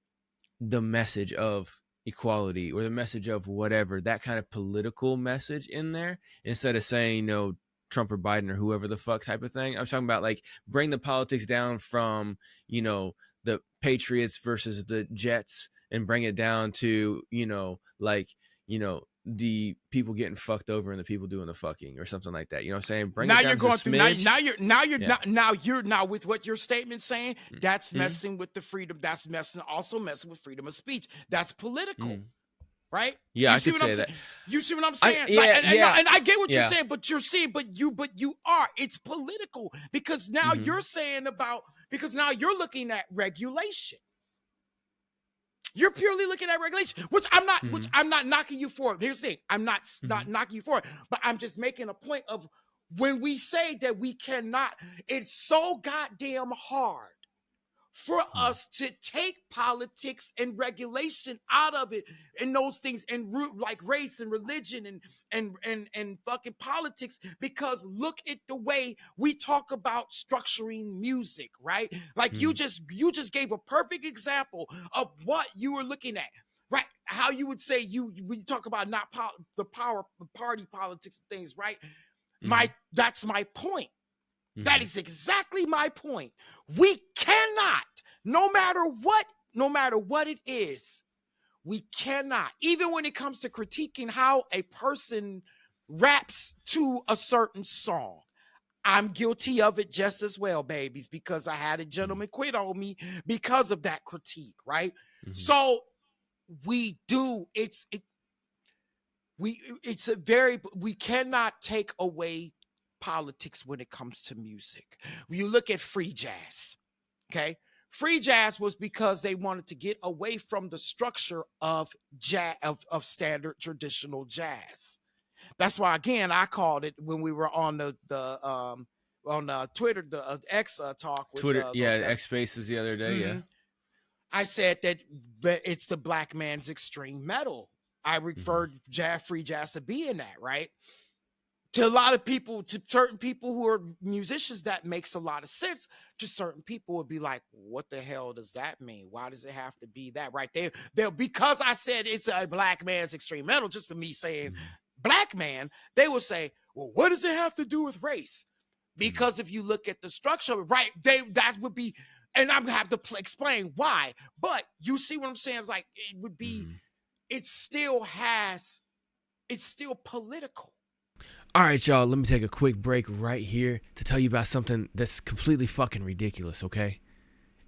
the message of equality or the message of whatever, that kind of political message in there, instead of saying, Trump or Biden or whoever the fuck type of thing. I'm talking about like bring the politics down from, the Patriots versus the Jets and bring it down to, the people getting fucked over and the people doing the fucking or something like that. You know what I'm saying? Bring Now it down you're going to a through smidge. now with what your statement's saying, that's messing with the freedom. That's also messing with freedom of speech. That's political. Right? Yeah, you I could say that. You see what I'm saying? And I get what you're saying, but you are. It's political because now you're saying because now you're looking at regulation. You're purely looking at regulation, which I'm not knocking you for. Here's the thing: I'm not knocking you for it, but I'm just making a point of when we say that we cannot. It's so goddamn hard for us to take politics and regulation out of it and those things and root like race and religion and fucking politics, because look at the way we talk about structuring music, right? Like you just gave a perfect example of what you were looking at, right? How you would say when you talk about not the party politics and things, right? That's my point. That is exactly my point. We cannot, no matter what it is, we cannot, even when it comes to critiquing how a person raps to a certain song. I'm guilty of it just as well, babies, because I had a gentleman quit on me because of that critique, right? So we cannot take away politics when it comes to music. When you look at free jazz, okay? Free jazz was because they wanted to get away from the structure of jazz, of standard traditional jazz. That's why, again, I called it when we were on the Twitter, the X talk with Twitter, X Spaces the other day, yeah. I said that it's the black man's extreme metal. I referred free jazz to being that, right? To a lot of people, to certain people who are musicians, that makes a lot of sense. To certain people, would be like, what the hell does that mean? Why does it have to be that? Right there? Because I said it's a black man's extreme metal, just for me saying black man, they will say, well, what does it have to do with race? Because if you look at the structure, right, that would be, and I'm gonna have to explain why. But you see what I'm saying? It's like, it would be, it's still political. All right, y'all, let me take a quick break right here to tell you about something that's completely fucking ridiculous, okay?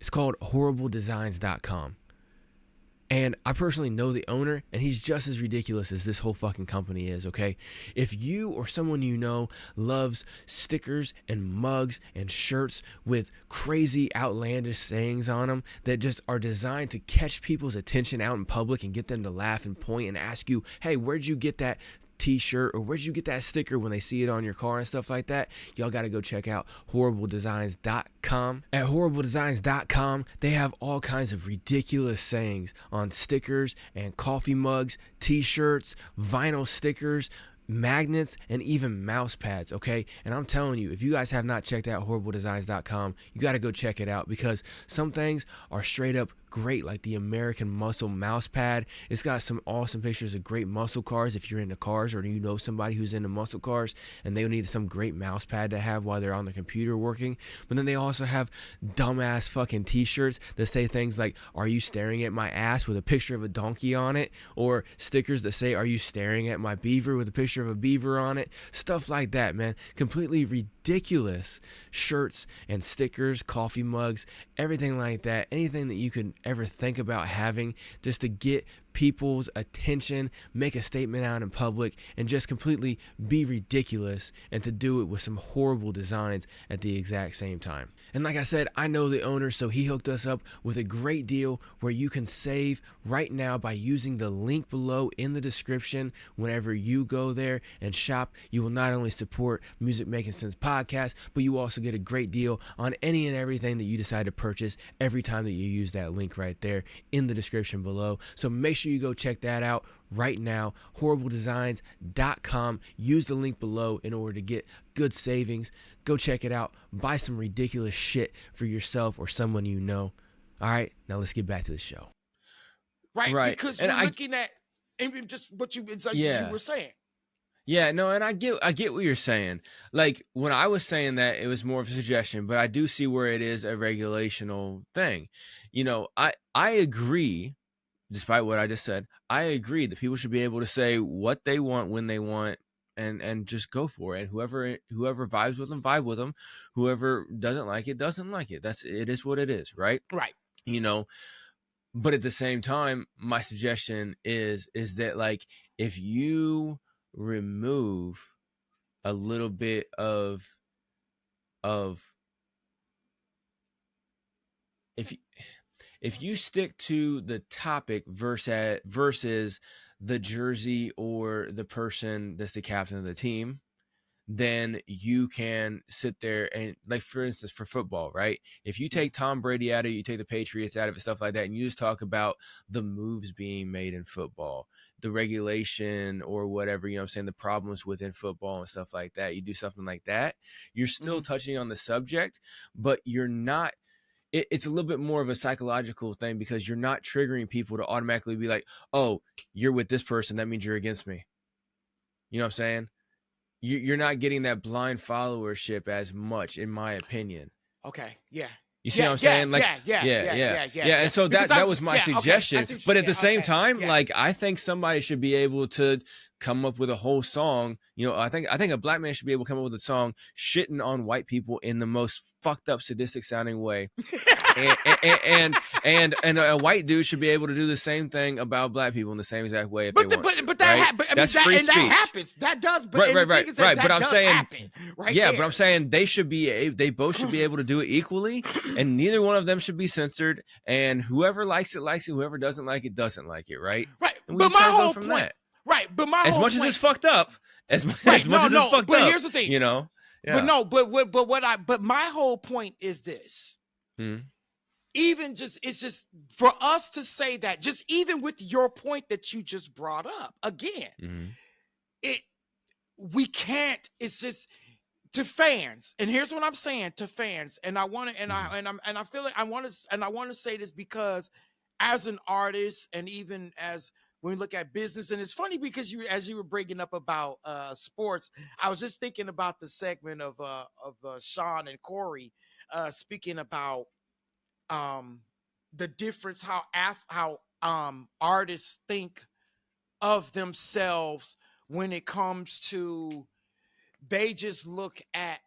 It's called HorribleDesigns.com. And I personally know the owner, and he's just as ridiculous as this whole fucking company is, okay? If you or someone you know loves stickers and mugs and shirts with crazy, outlandish sayings on them that just are designed to catch people's attention out in public and get them to laugh and point and ask you, hey, where'd you get that t-shirt, or where'd you get that sticker, when they see it on your car and stuff like that, y'all got to go check out HorribleDesigns.com. At HorribleDesigns.com, they have all kinds of ridiculous sayings on stickers and coffee mugs, t-shirts, vinyl stickers, magnets, and even mouse pads, okay? And I'm telling you, if you guys have not checked out HorribleDesigns.com, you got to go check it out, because some things are straight up great, like the American Muscle mouse pad. It's got some awesome pictures of great muscle cars if you're into cars, or you know somebody who's into muscle cars and they need some great mouse pad to have while they're on the computer working. But then they also have dumbass fucking t-shirts that say things like, are you staring at my ass, with a picture of a donkey on it, or stickers that say, are you staring at my beaver, with a picture of a beaver on it. Stuff like that, man. Completely ridiculous shirts and stickers, coffee mugs, everything like that. Anything that you could ever think about having just to get people's attention, make a statement out in public, and just completely be ridiculous, and to do it with some horrible designs at the exact same time. And like I said, I know the owner, so he hooked us up with a great deal where you can save right now by using the link below in the description. Whenever you go there and shop, you will not only support Music Making Sense podcast, but you also get a great deal on any and everything that you decide to purchase every time that you use that link right there in the description below. So make sure you go check that out right now, HorribleDesigns.com. Use the link below in order to get good savings. Go check it out. Buy some ridiculous shit for yourself or someone you know. All right, now let's get back to the show. Right. Because we're looking at and just what you were saying. Yeah, no, and I get what you're saying. Like, when I was saying that, it was more of a suggestion, but I do see where it is a regulational thing. You know, I agree. Despite what I just said, I agree that people should be able to say what they want when they want, and just go for it. And whoever vibes with them, vibe with them. Whoever doesn't like it, doesn't like it. It is what it is, right? Right. You know, but at the same time, my suggestion is that, like, if you remove a little bit of if you stick to the topic versus the jersey or the person that's the captain of the team, then you can sit there and, like, for instance, for football, right? If you take Tom Brady out of it, you take the Patriots out of it, stuff like that, and you just talk about the moves being made in football, the regulation or whatever, you know what I'm saying, the problems within football and stuff like that, you do something like that, you're still touching on the subject, but you're not, it's a little bit more of a psychological thing, because you're not triggering people to automatically be like, oh, you're with this person, that means you're against me. You know what I'm saying? You're not getting that blind followership as much, in my opinion. Okay. Yeah. You see what I'm saying? Like, yeah. And so that was my suggestion. Okay. But at the same time, like, I think somebody should be able to come up with a whole song. You know, I think a black man should be able to come up with a song shitting on white people in the most fucked up, sadistic sounding way. and a white dude should be able to do the same thing about black people in the same exact way if they want to. But that right? That's free speech. That happens. That does. But right. But I'm saying, happen, right? Yeah, there. but I'm saying they both should be able to do it equally, and neither one of them should be censored. And whoever likes it, likes it. Whoever doesn't like it, doesn't like it. Right. Right. And we but just my go whole from point. that. Right. But my as whole much point, as it's fucked up, as much as it's fucked but up. Here's the thing. You know. Yeah. But my whole point is this. It's just for us to say that, just even with your point that you just brought up again, we can't. It's just to fans, and here's what I'm saying to fans, and I want to, I feel like I want to say this because as an artist, and even as when we look at business, and it's funny because as you were bringing up about sports, I was just thinking about the segment of Sean and Corey speaking about the difference, how artists think of themselves when it comes to they just look at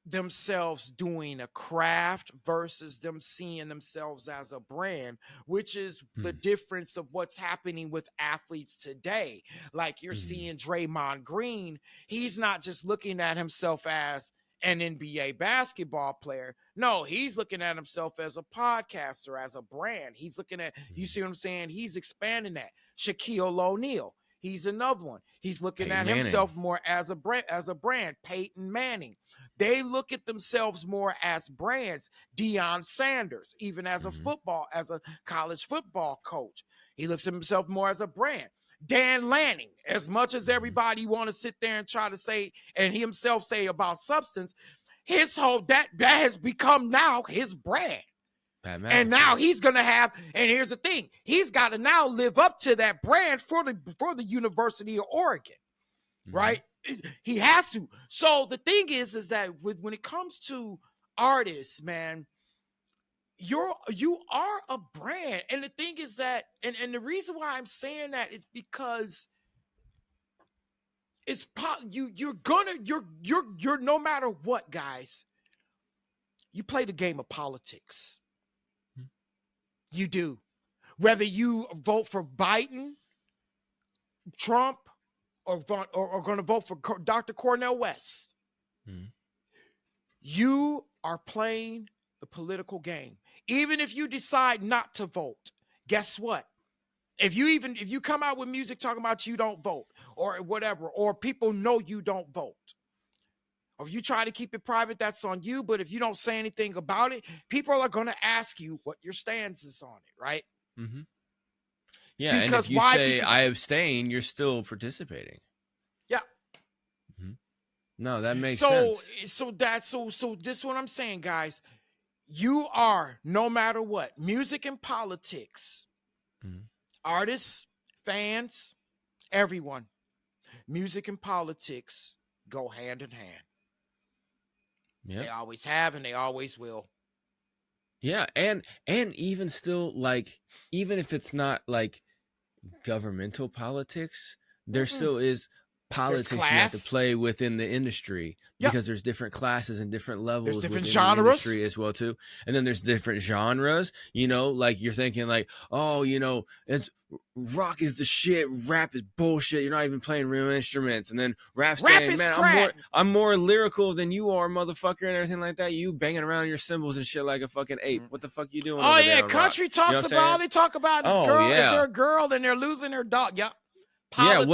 themselves doing a craft versus them seeing themselves as a brand, which is the Mm. difference of what's happening with athletes today. Like you're Mhm. seeing Draymond Green, he's not just looking at himself as an NBA basketball player. No, he's looking at himself as a podcaster, as a brand. He's looking at, you Mhm. see what I'm saying? He's expanding that. Shaquille O'Neal, he's another one. He's looking Peyton at Manning. himself more as a brand. Peyton Manning. They look at themselves more as brands. Deion Sanders, even as Mhm. as a college football coach, he looks at himself more as a brand. Dan Lanning, as much as Mhm. everybody want to sit there and try to say, and he himself say about substance, his whole that has become now his brand. Pat And now McAfee. he's gonna have, and here's the thing, he's got to now live up to that brand for the University of Oregon, Mhm. right? He has to. So the thing is that when it comes to artists, man, you are a brand. And the thing is that, and the reason why I'm saying that is because it's you're no matter what, guys, you play the game of politics. Mhm. You do. Whether you vote for Biden, Trump, or going to vote for Dr. Cornel West, Mhm. you are playing the political game. Even if you decide not to vote, guess what? If you come out with music talking about you don't vote or whatever, or people know you don't vote, or if you try to keep it private, that's on you. But if you don't say anything about it, people are going to ask you what your stance is on it, right? Mhm. Yeah, and if Because you why? say Because I abstain, you're still participating. yeah. Mhm. No, that makes So sense. so this is what I'm saying, guys. You are, no matter what, music and politics, Mhm. artists, fans, everyone, music and politics go hand in hand. They Yep. always have and they always will. Yeah, and even still, like, even if it's not like governmental politics, there Mm-mm. still is There's politics you have to class. play within the industry, Yep. because there's different classes and different There's levels different within the genres. industry as well too. And then there's different genres, like you're thinking like, oh, it's rock is the shit, rap is bullshit, you're not even playing real instruments. And then rap Rap saying, is man, crack. I'm more lyrical than you are, motherfucker, and everything like that. You banging around your cymbals and shit like a fucking ape. Mm. What the fuck you doing Oh over there yeah, on rock? country You know what talks I'm about, all saying? they talk about is Oh girl. Is there yeah. a girl and they're losing their dog? Yep. Yeah, Politics.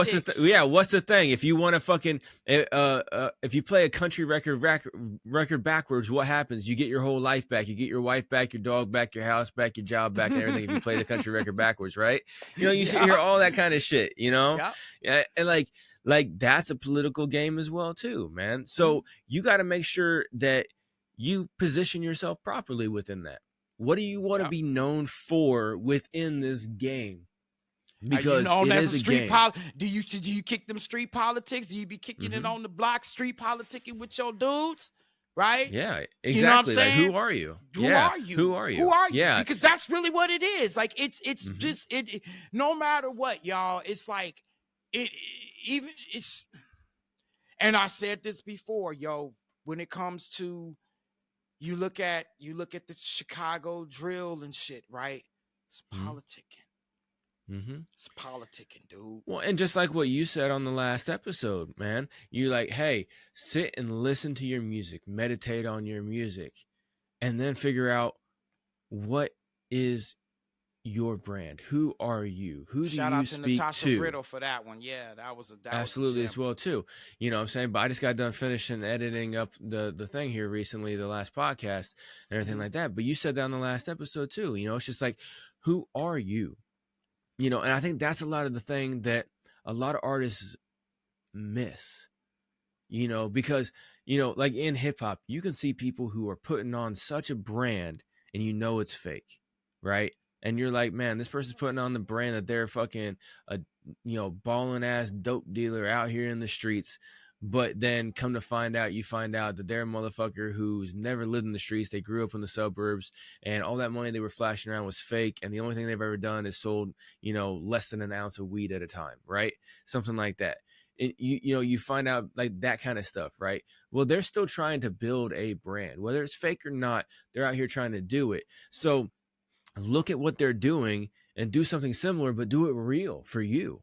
what's the thing? If you want to fucking if you play a country record backwards, what happens? You get your whole life back. You get your wife back, your dog back, your house back, your job back, and everything. If you play the country record backwards, right? You hear Yeah. all that kind of shit. Yeah. Yeah, and like that's a political game as well too, man. Mhm. So you got to make sure that you position yourself properly within that. What do you want to Yeah. be known for within this game? Are you Because known it as a is a street game. pol? Do you kick them street politics? Do you be kicking it Hmm. on the block, street politicking with your dudes? Right? Yeah, You know what I'm exactly. Like, saying? who are you? Who Yeah, are you? who are Who you? are you? Yeah. Because that's really what it is. Like it's Hmm. just no matter what, y'all, it's like it even it's and I said this before, yo, when it comes to you look at the Chicago drill and shit, right? It's Hmm. politicking. Hmm. It's politicking, dude. Well, and just like what you said on the last episode, man, you like, hey, sit and listen to your music, meditate on your music, and then figure out what is your brand. Who are you? Who do Shout you out to speak Natasha to? Brittle for that one. Yeah, that was a Absolutely as gem. well too. You know what I'm saying? But I just got done finishing editing up the thing here recently, the last podcast and everything Mhm. like that. But you said that on the last episode too. It's just like, who are you? And I think that's a lot of the thing that a lot of artists miss. Because like in hip hop, you can see people who are putting on such a brand and it's fake, right? And you're like, man, this person's putting on the brand that they're fucking a balling ass dope dealer out here in the streets. But then come to find out, you find out that they're a motherfucker who's never lived in the streets. They grew up in the suburbs, and all that money they were flashing around was fake. And the only thing they've ever done is sold, less than an ounce of weed at a time, right? Something like that. you find out like that kind of stuff, right? Well, they're still trying to build a brand, whether it's fake or not. They're out here trying to do it. So look at what they're doing and do something similar, but do it real for you.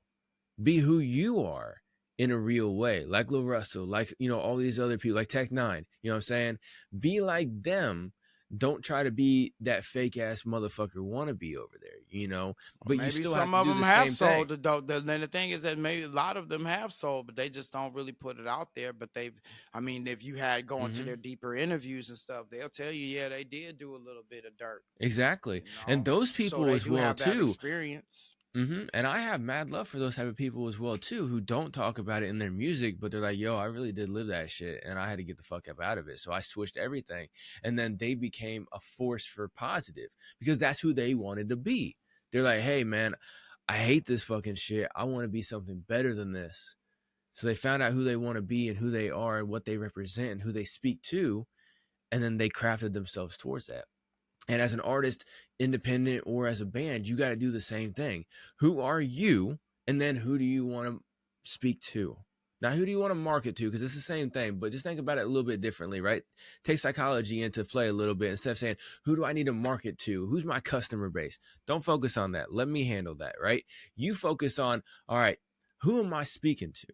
Be who you are in a real way, like Lil Russell, like, all these other people, like Tech Nine. You know what I'm saying? Be like them. Don't try to be that fake ass motherfucker wannabe over there, but you Maybe still some have of to do them the have same sold thing. the dope. Then the thing is that maybe a lot of them have sold, but they just don't really put it out there. But I mean, if you had gone to Hmm. their deeper interviews and stuff, they'll tell you, yeah, they did do a little bit of dirt, Exactly. you And know. those So people they as do well have that too. experience. And I have mad love for those type of people as well too, who don't talk about it in their music, but they're like, yo, I really did live that shit and I had to get the fuck up out of it, so I switched everything. And then they became a force for positive because that's who they wanted to be. They're like, hey man, I hate this fucking shit, I want to be something better than this. So they found out who they want to be and who they are and what they represent and who they speak to, and then they crafted themselves towards that. And as an artist, independent or as a band, you got to do the same thing. Who are you? And then who do you want to speak to? Now, who do you want to market to? Because it's the same thing, but just think about it a little bit differently, right? Take psychology into play a little bit. Instead of saying, who do I need to market to? Who's my customer base? Don't focus on that. Let me handle that, right? You focus on, all right, who am I speaking to?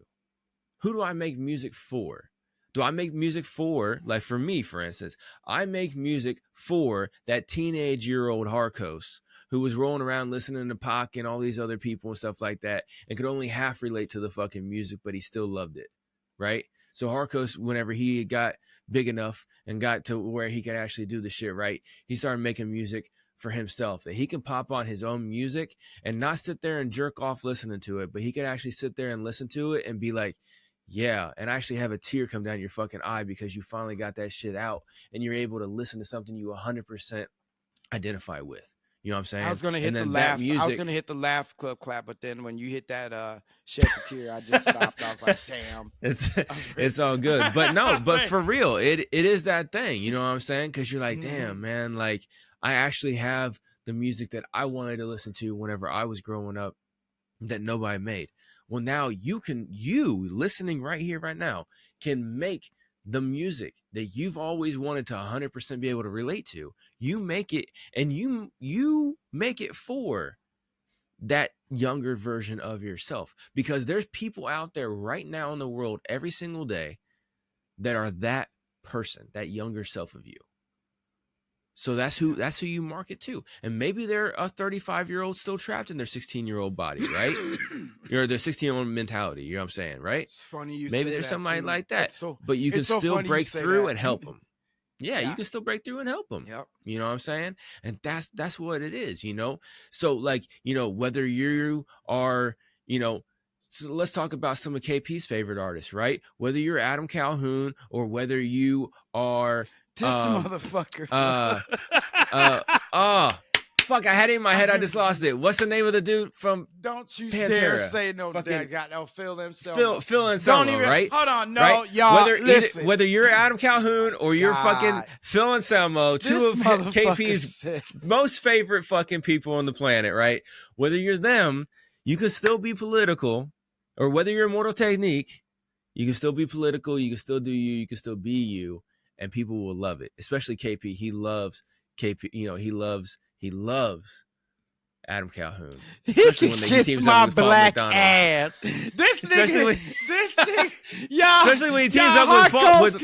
Who do I make music for? Do I make music for, like for me, for instance, I make music for that teenage year old Harkos who was rolling around listening to Pac and all these other people and stuff like that and could only half relate to the fucking music, but he still loved it, right? So Harkos, whenever he got big enough and got to where he could actually do the shit right, he started making music for himself, that he can pop on his own music and not sit there and jerk off listening to it, but he can actually sit there and listen to it and be like, yeah, and actually have a tear come down your fucking eye because you finally got that shit out and you're able to listen to something you 100% identify with. You know what I'm I was saying? gonna And hit the then that laugh. I was music, gonna hit the laugh club clap, but then when you hit that shed the tear, I just stopped. I was like, damn. it's I'm ready. it's all good. But no, but for real, it is that thing. You know what I'm saying? Because you're like, damn, Mhm. man, like I actually have the music that I wanted to listen to whenever I was growing up that nobody made. Well, now you listening right here, right now, can make the music that you've always wanted to 100% be able to relate to. You make it, and you make it for that younger version of yourself, because there's people out there right now in the world every single day that are that person, that younger self of you. So that's who you market to. And maybe they're a 35-year-old still trapped in their 16-year-old body, right? Or their 16-year-old mentality, you know what I'm saying, right? It's funny you Maybe say there's that somebody too. like that. But you can It's so still funny you break say through that. and help them. Yeah, you Yeah. can still break through and help them. Yep. You know what I'm saying? And that's what it is, So like, whether you are, so let's talk about some of KP's favorite artists, right? Whether you're Adam Calhoun or whether you are This motherfucker. fuck, I had it in my head, I just lost it. What's the name of the dude from Don't you Pantera? dare say no Fucking dad got no Phil himself. Phil Anselmo, right? Hold on, no, right? y'all. Listen. Whether you're Adam Calhoun or you're fucking God. Phil Anselmo, two This of motherfucker KP's says- most favorite fucking people on the planet, right? Whether you're them, you can still be political, or whether you're Immortal Technique, you can still be political, you can still do you can still be you, and people will love it. Especially KP. He loves KP, he loves Adam Calhoun. He can kiss my black ass. This nigga, y'all. Especially when he teams up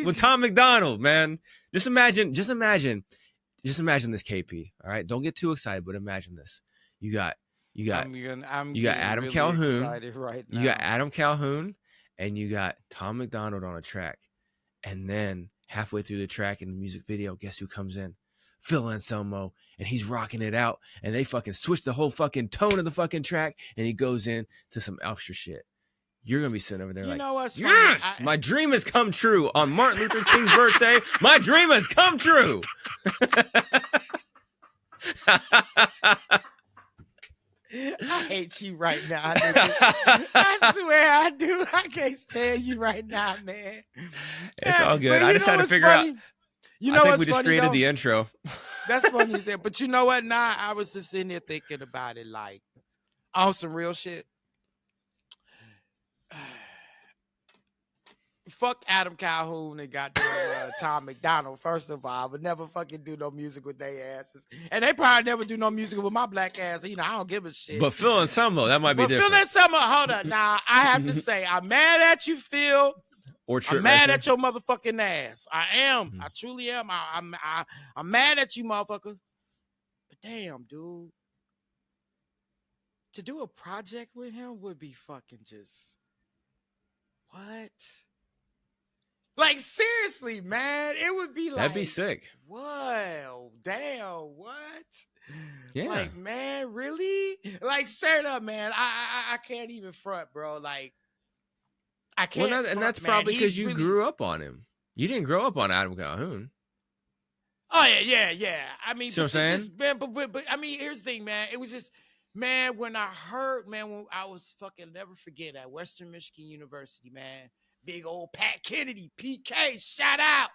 with Tom McDonald, man. Just imagine this KP. All right, don't get too excited, but imagine this. You got Adam really Calhoun. Right now. You got Adam Calhoun, and you got Tom McDonald on a track, and then halfway through the track in the music video, guess who comes in? Phil Anselmo, and he's rocking it out, and they fucking switch the whole fucking tone of the fucking track, and he goes in to some extra shit. You're gonna be sitting over there yes, my dream has come true on Martin Luther King's birthday. My dream has come true. I hate you right now, nigga. I swear I do. I can't stand you right now, man. It's all good. I just had to figure out. You know, I think we just created the intro. That's funny you said, but you know what? Nah, I was just sitting there thinking about it, like on some real shit. fuck Adam Calhoun and goddamn Tom McDonald. First of all, I would never fucking do no music with their asses, and they probably never do no music with my black ass. You know, I don't give a shit. But Phil Anselmo, that might be But Phil different. Anselmo, hold up. Now I have to say, I'm mad at you, Phil. Or Trip I'm mad Reznor. at your motherfucking ass. I am. Mhm. I truly am. I'm mad at you, motherfucker. But damn, dude, to do a project with him would be fucking just what? Like seriously, man, it would be like That'd be sick. Well, damn, what? Yeah. Like, man, really? Like, straight up, man. I can't even front, bro. Like, I can't. Well, front, and that's man. probably because He's you really- grew up on him. You didn't grow up on Adam Calhoun. Oh yeah. I mean, See what I'm but saying? just, man, but I mean, here's the thing, man. It was just, man, when I heard, man, when I was fucking never forget at Western Michigan University, man, big old Pat Kennedy, PK, shout out,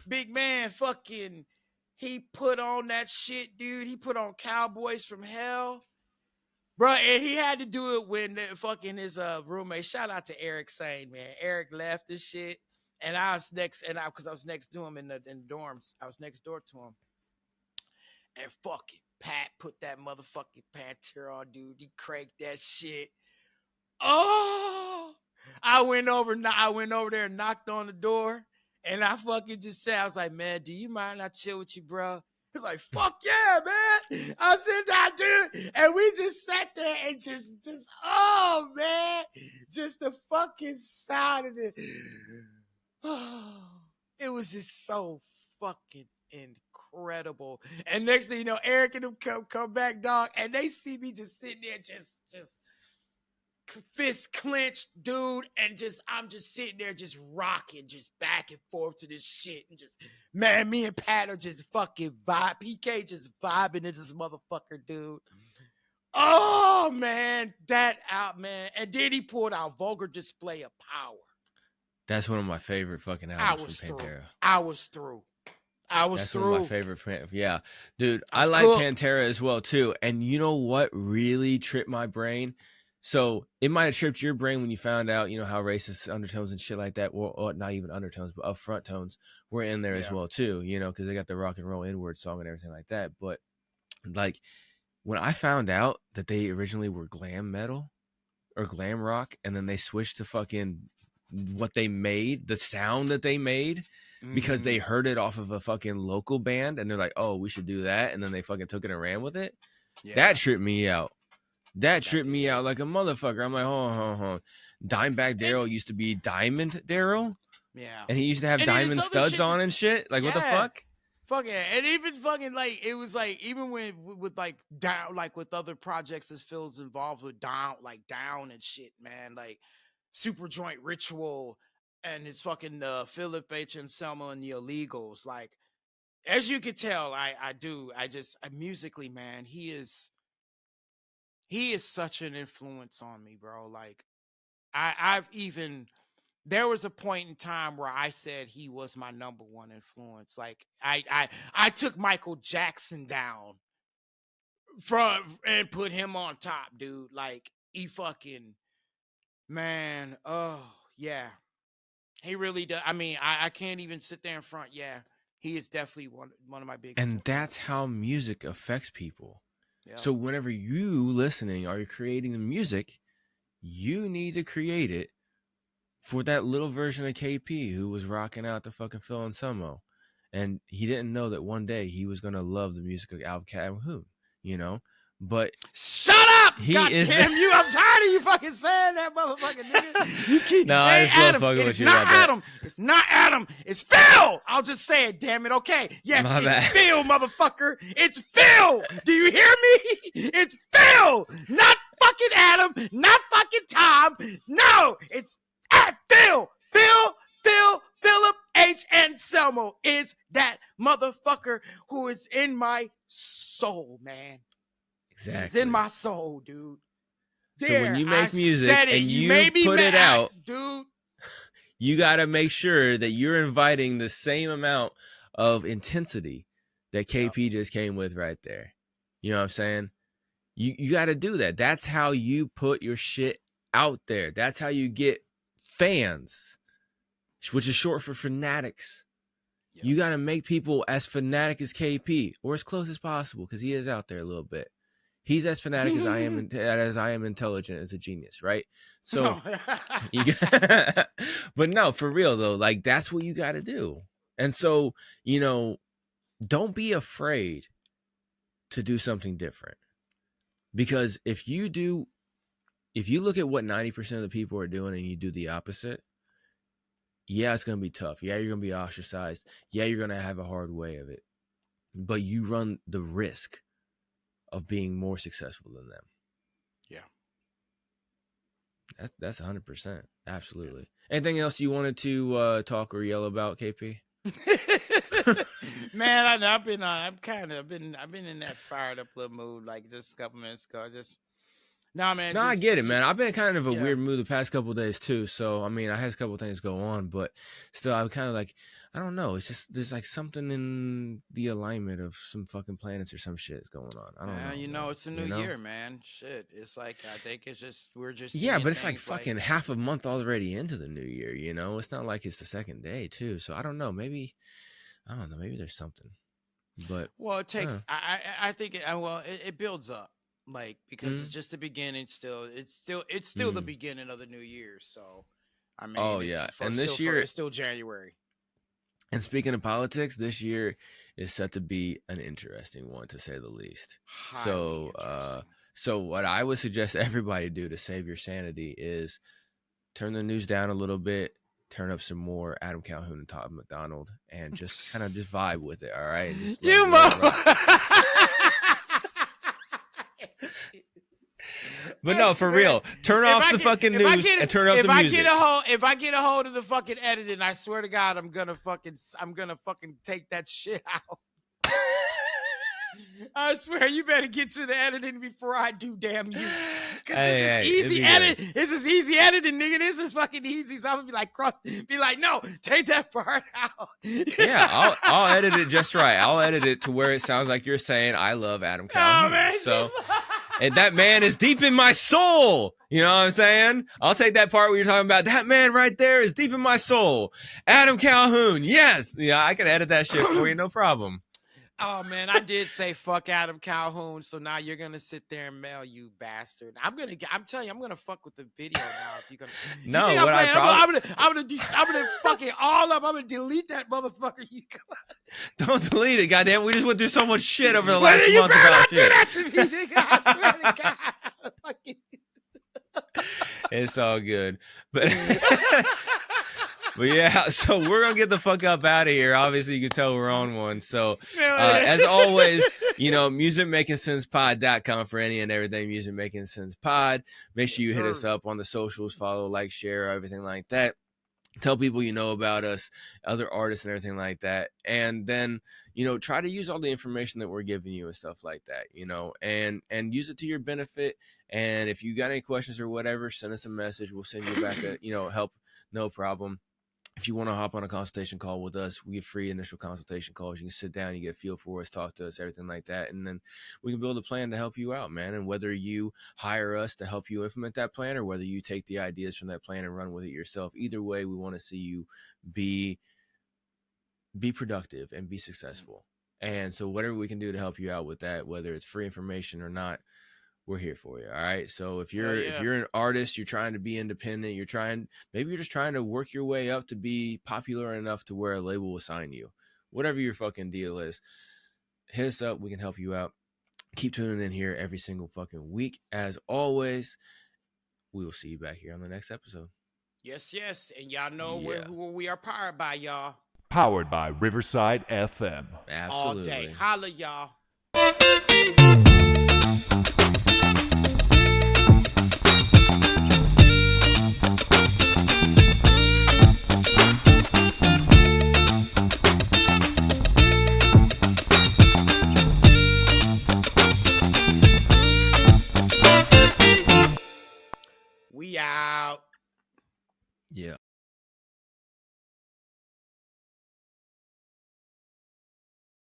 big man, fucking, he put on that shit, dude. He put on Cowboys from Hell, bro, and he had to do it when fucking his roommate. Shout out to Eric Sane, man. Eric left this shit. And I was next, because I was next to him in the dorms. I was next door to him. And fucking Pat put that motherfucking Pantera on, dude. He cranked that shit. Oh, I went over there and knocked on the door. And I fucking just said, I was like, man, do you mind I chill with you, bro? He's like, fuck yeah, man. I said that, dude. And we just sat there and just, oh, man. Just the fucking sound of it. It was just so fucking incredible. And next thing you know, Eric and them come back, dog, and they see me just sitting there, just fist clenched, dude, and I'm just sitting there, just rocking, just back and forth to this shit, and just, man, me and Pat are just fucking PK just vibing to this motherfucker, dude. Oh man, that out, man, and then he pulled out Vulgar Display of Power. That's one of my favorite fucking albums from Pantera. I was through. That's one of my favorite. Yeah, dude, I That's like cool. Pantera as well too. And you know what really tripped my brain? So it might have tripped your brain when you found out, you know, how racist undertones and shit like that, or not even undertones, but upfront tones were in there as well too. You know, because they got the rock and roll N-word song and everything like that. But like when I found out that they originally were glam metal or glam rock, and then they switched to fucking what they made, the sound that they made, because they heard it off of a fucking local band, and they're like, oh, we should do that, and then they fucking took it and ran with it. Yeah. That tripped me out. That tripped me out like a motherfucker. I'm like, hold on. Dimebag Darrell used to be Diamond Darrell. Yeah. And he used to have diamond studs on and shit. Like, what the fuck? Fuck yeah. And even fucking like, it was like, even with like down, like with other projects that Phil's involved with, down and shit, man. Like Super Joint Ritual and his fucking Philip H. Anselmo and the Illegals. Like, as you can tell, I musically, man, he is such an influence on me, bro. Like, there was a point in time where I said he was my number one influence. Like, I took Michael Jackson down and put him on top, dude. Like, he fucking, man, oh yeah, he really does. I mean, I can't even sit there in front. Yeah, he is definitely one of my biggest. And that's how music affects people. Yeah. So whenever you listening or you're creating the music, you need to create it for that little version of KP who was rocking out the fucking Phil Anselmo. And he didn't know that one day he was going to love the music of Adam Calhoun, you know? But shut up! God damn you! I'm tired of you fucking saying that, motherfucking nigga. You keep I just Adam. love fucking with you not about Adam. It's not Adam. It's Phil. I'll just say it. Damn it. Okay. Yes, My it's bad. Phil, motherfucker. It's Phil. Do you hear me? It's Phil, not fucking Adam, not fucking Tom. No, it's Phil. Philip H. Anselmo is that motherfucker who is in my soul, man. Exactly. He's in my soul, dude. So when you make music and you put it out, dude, you got to make sure that you're inviting the same amount of intensity that KP just came with right there. You know what I'm saying? You got to do that. That's how you put your shit out there. That's how you get fans. which is short for fanatics. Yeah. You got to make people as fanatic as KP, or as close as possible, because he is out there a little bit. He's as fanatic as I am intelligent as a genius, right? So, but no, for real though, like that's what you got to do. And so, don't be afraid to do something different, because if you look at what 90% of the people are doing and you do the opposite, yeah, it's going to be tough. Yeah, you're going to be ostracized. Yeah, you're going to have a hard way of it. But you run the risk of being more successful than them. Yeah. That's 100%. Absolutely. Yeah. Anything else you wanted to talk or yell about, KP? Man, I've been in that fired up little mood like just a couple minutes ago. Man. No, I get it, man. I've been kind of a weird mood the past couple of days too. So, I mean, I had a couple of things go on, but still, I'm kind of like, I don't know. It's just there's like something in the alignment of some fucking planets or some shit is going on. I don't know. It's a new year, man. Shit, it's like I think it's just we're just but it's like fucking half a month already into the new year. It's not like it's the second day too. So I don't know. Maybe Maybe there's something. But it takes. I think it builds up. Like because it's just the beginning. It's still the beginning of the new year. So I mean, and this year it's still January. And speaking of politics, this year is set to be an interesting one, to say the least. So what I would suggest everybody do to save your sanity is turn the news down a little bit, turn up some more Adam Calhoun and Todd McDonald, and just kind of just vibe with it. All right, just But no, for real, turn off the fucking news and turn up the music. If I get a hold of the fucking editing, I swear to God, I'm gonna fucking take that shit out. I swear, you better get to the editing before I do, damn you. Cause this is easy edit. This is easy editing, nigga. This is fucking easy. So I'm gonna be like, no, take that part out. Yeah, I'll edit it just right. I'll edit it to where it sounds like you're saying, I love Adam Calhoun. Man, so. And that man is deep in my soul. You know what I'm saying? I'll take that part where you're talking about that man right there is deep in my soul. Adam Calhoun. Yes. Yeah, I can edit that shit for you. No problem. Oh, man, I did say fuck Adam Calhoun. So now you're going to sit there and mail, you bastard. I'm telling you, I'm going to fuck with the video now. If you're going to. No, I'm going to fuck it all up. I'm going to delete that motherfucker. Don't delete it, goddamn. We just went through so much shit over the last month. You better not do that to me, nigga. I swear to God. It's all good. But yeah, so we're going to get the fuck up out of here. Obviously, you can tell we're on one. So, as always, musicmakingsense.pod.com for any and everything Music Making Sense Pod. Make sure you hit us up on the socials, follow, like, share, everything like that. Tell people you know about us, other artists and everything like that. And then, try to use all the information that we're giving you and stuff like that, and use it to your benefit. And if you got any questions or whatever, send us a message. We'll send you back help. No problem. If you want to hop on a consultation call with us, we get free initial consultation calls. You can sit down, you get a feel for us, talk to us, everything like that. And then we can build a plan to help you out, man. And whether you hire us to help you implement that plan or whether you take the ideas from that plan and run with it yourself, either way, we want to see you be productive and be successful. And so whatever we can do to help you out with that, whether it's free information or not, we're here for you. All right. So if you're an artist, you're trying to be independent, maybe you're just trying to work your way up to be popular enough to where a label will sign you, whatever your fucking deal is, hit us up. We can help you out. Keep tuning in here every single fucking week. As always, we will see you back here on the next episode. Yes. And y'all know who we are powered by, y'all. Powered by Riverside FM. Absolutely. All day. Holla, y'all. We out. Yeah.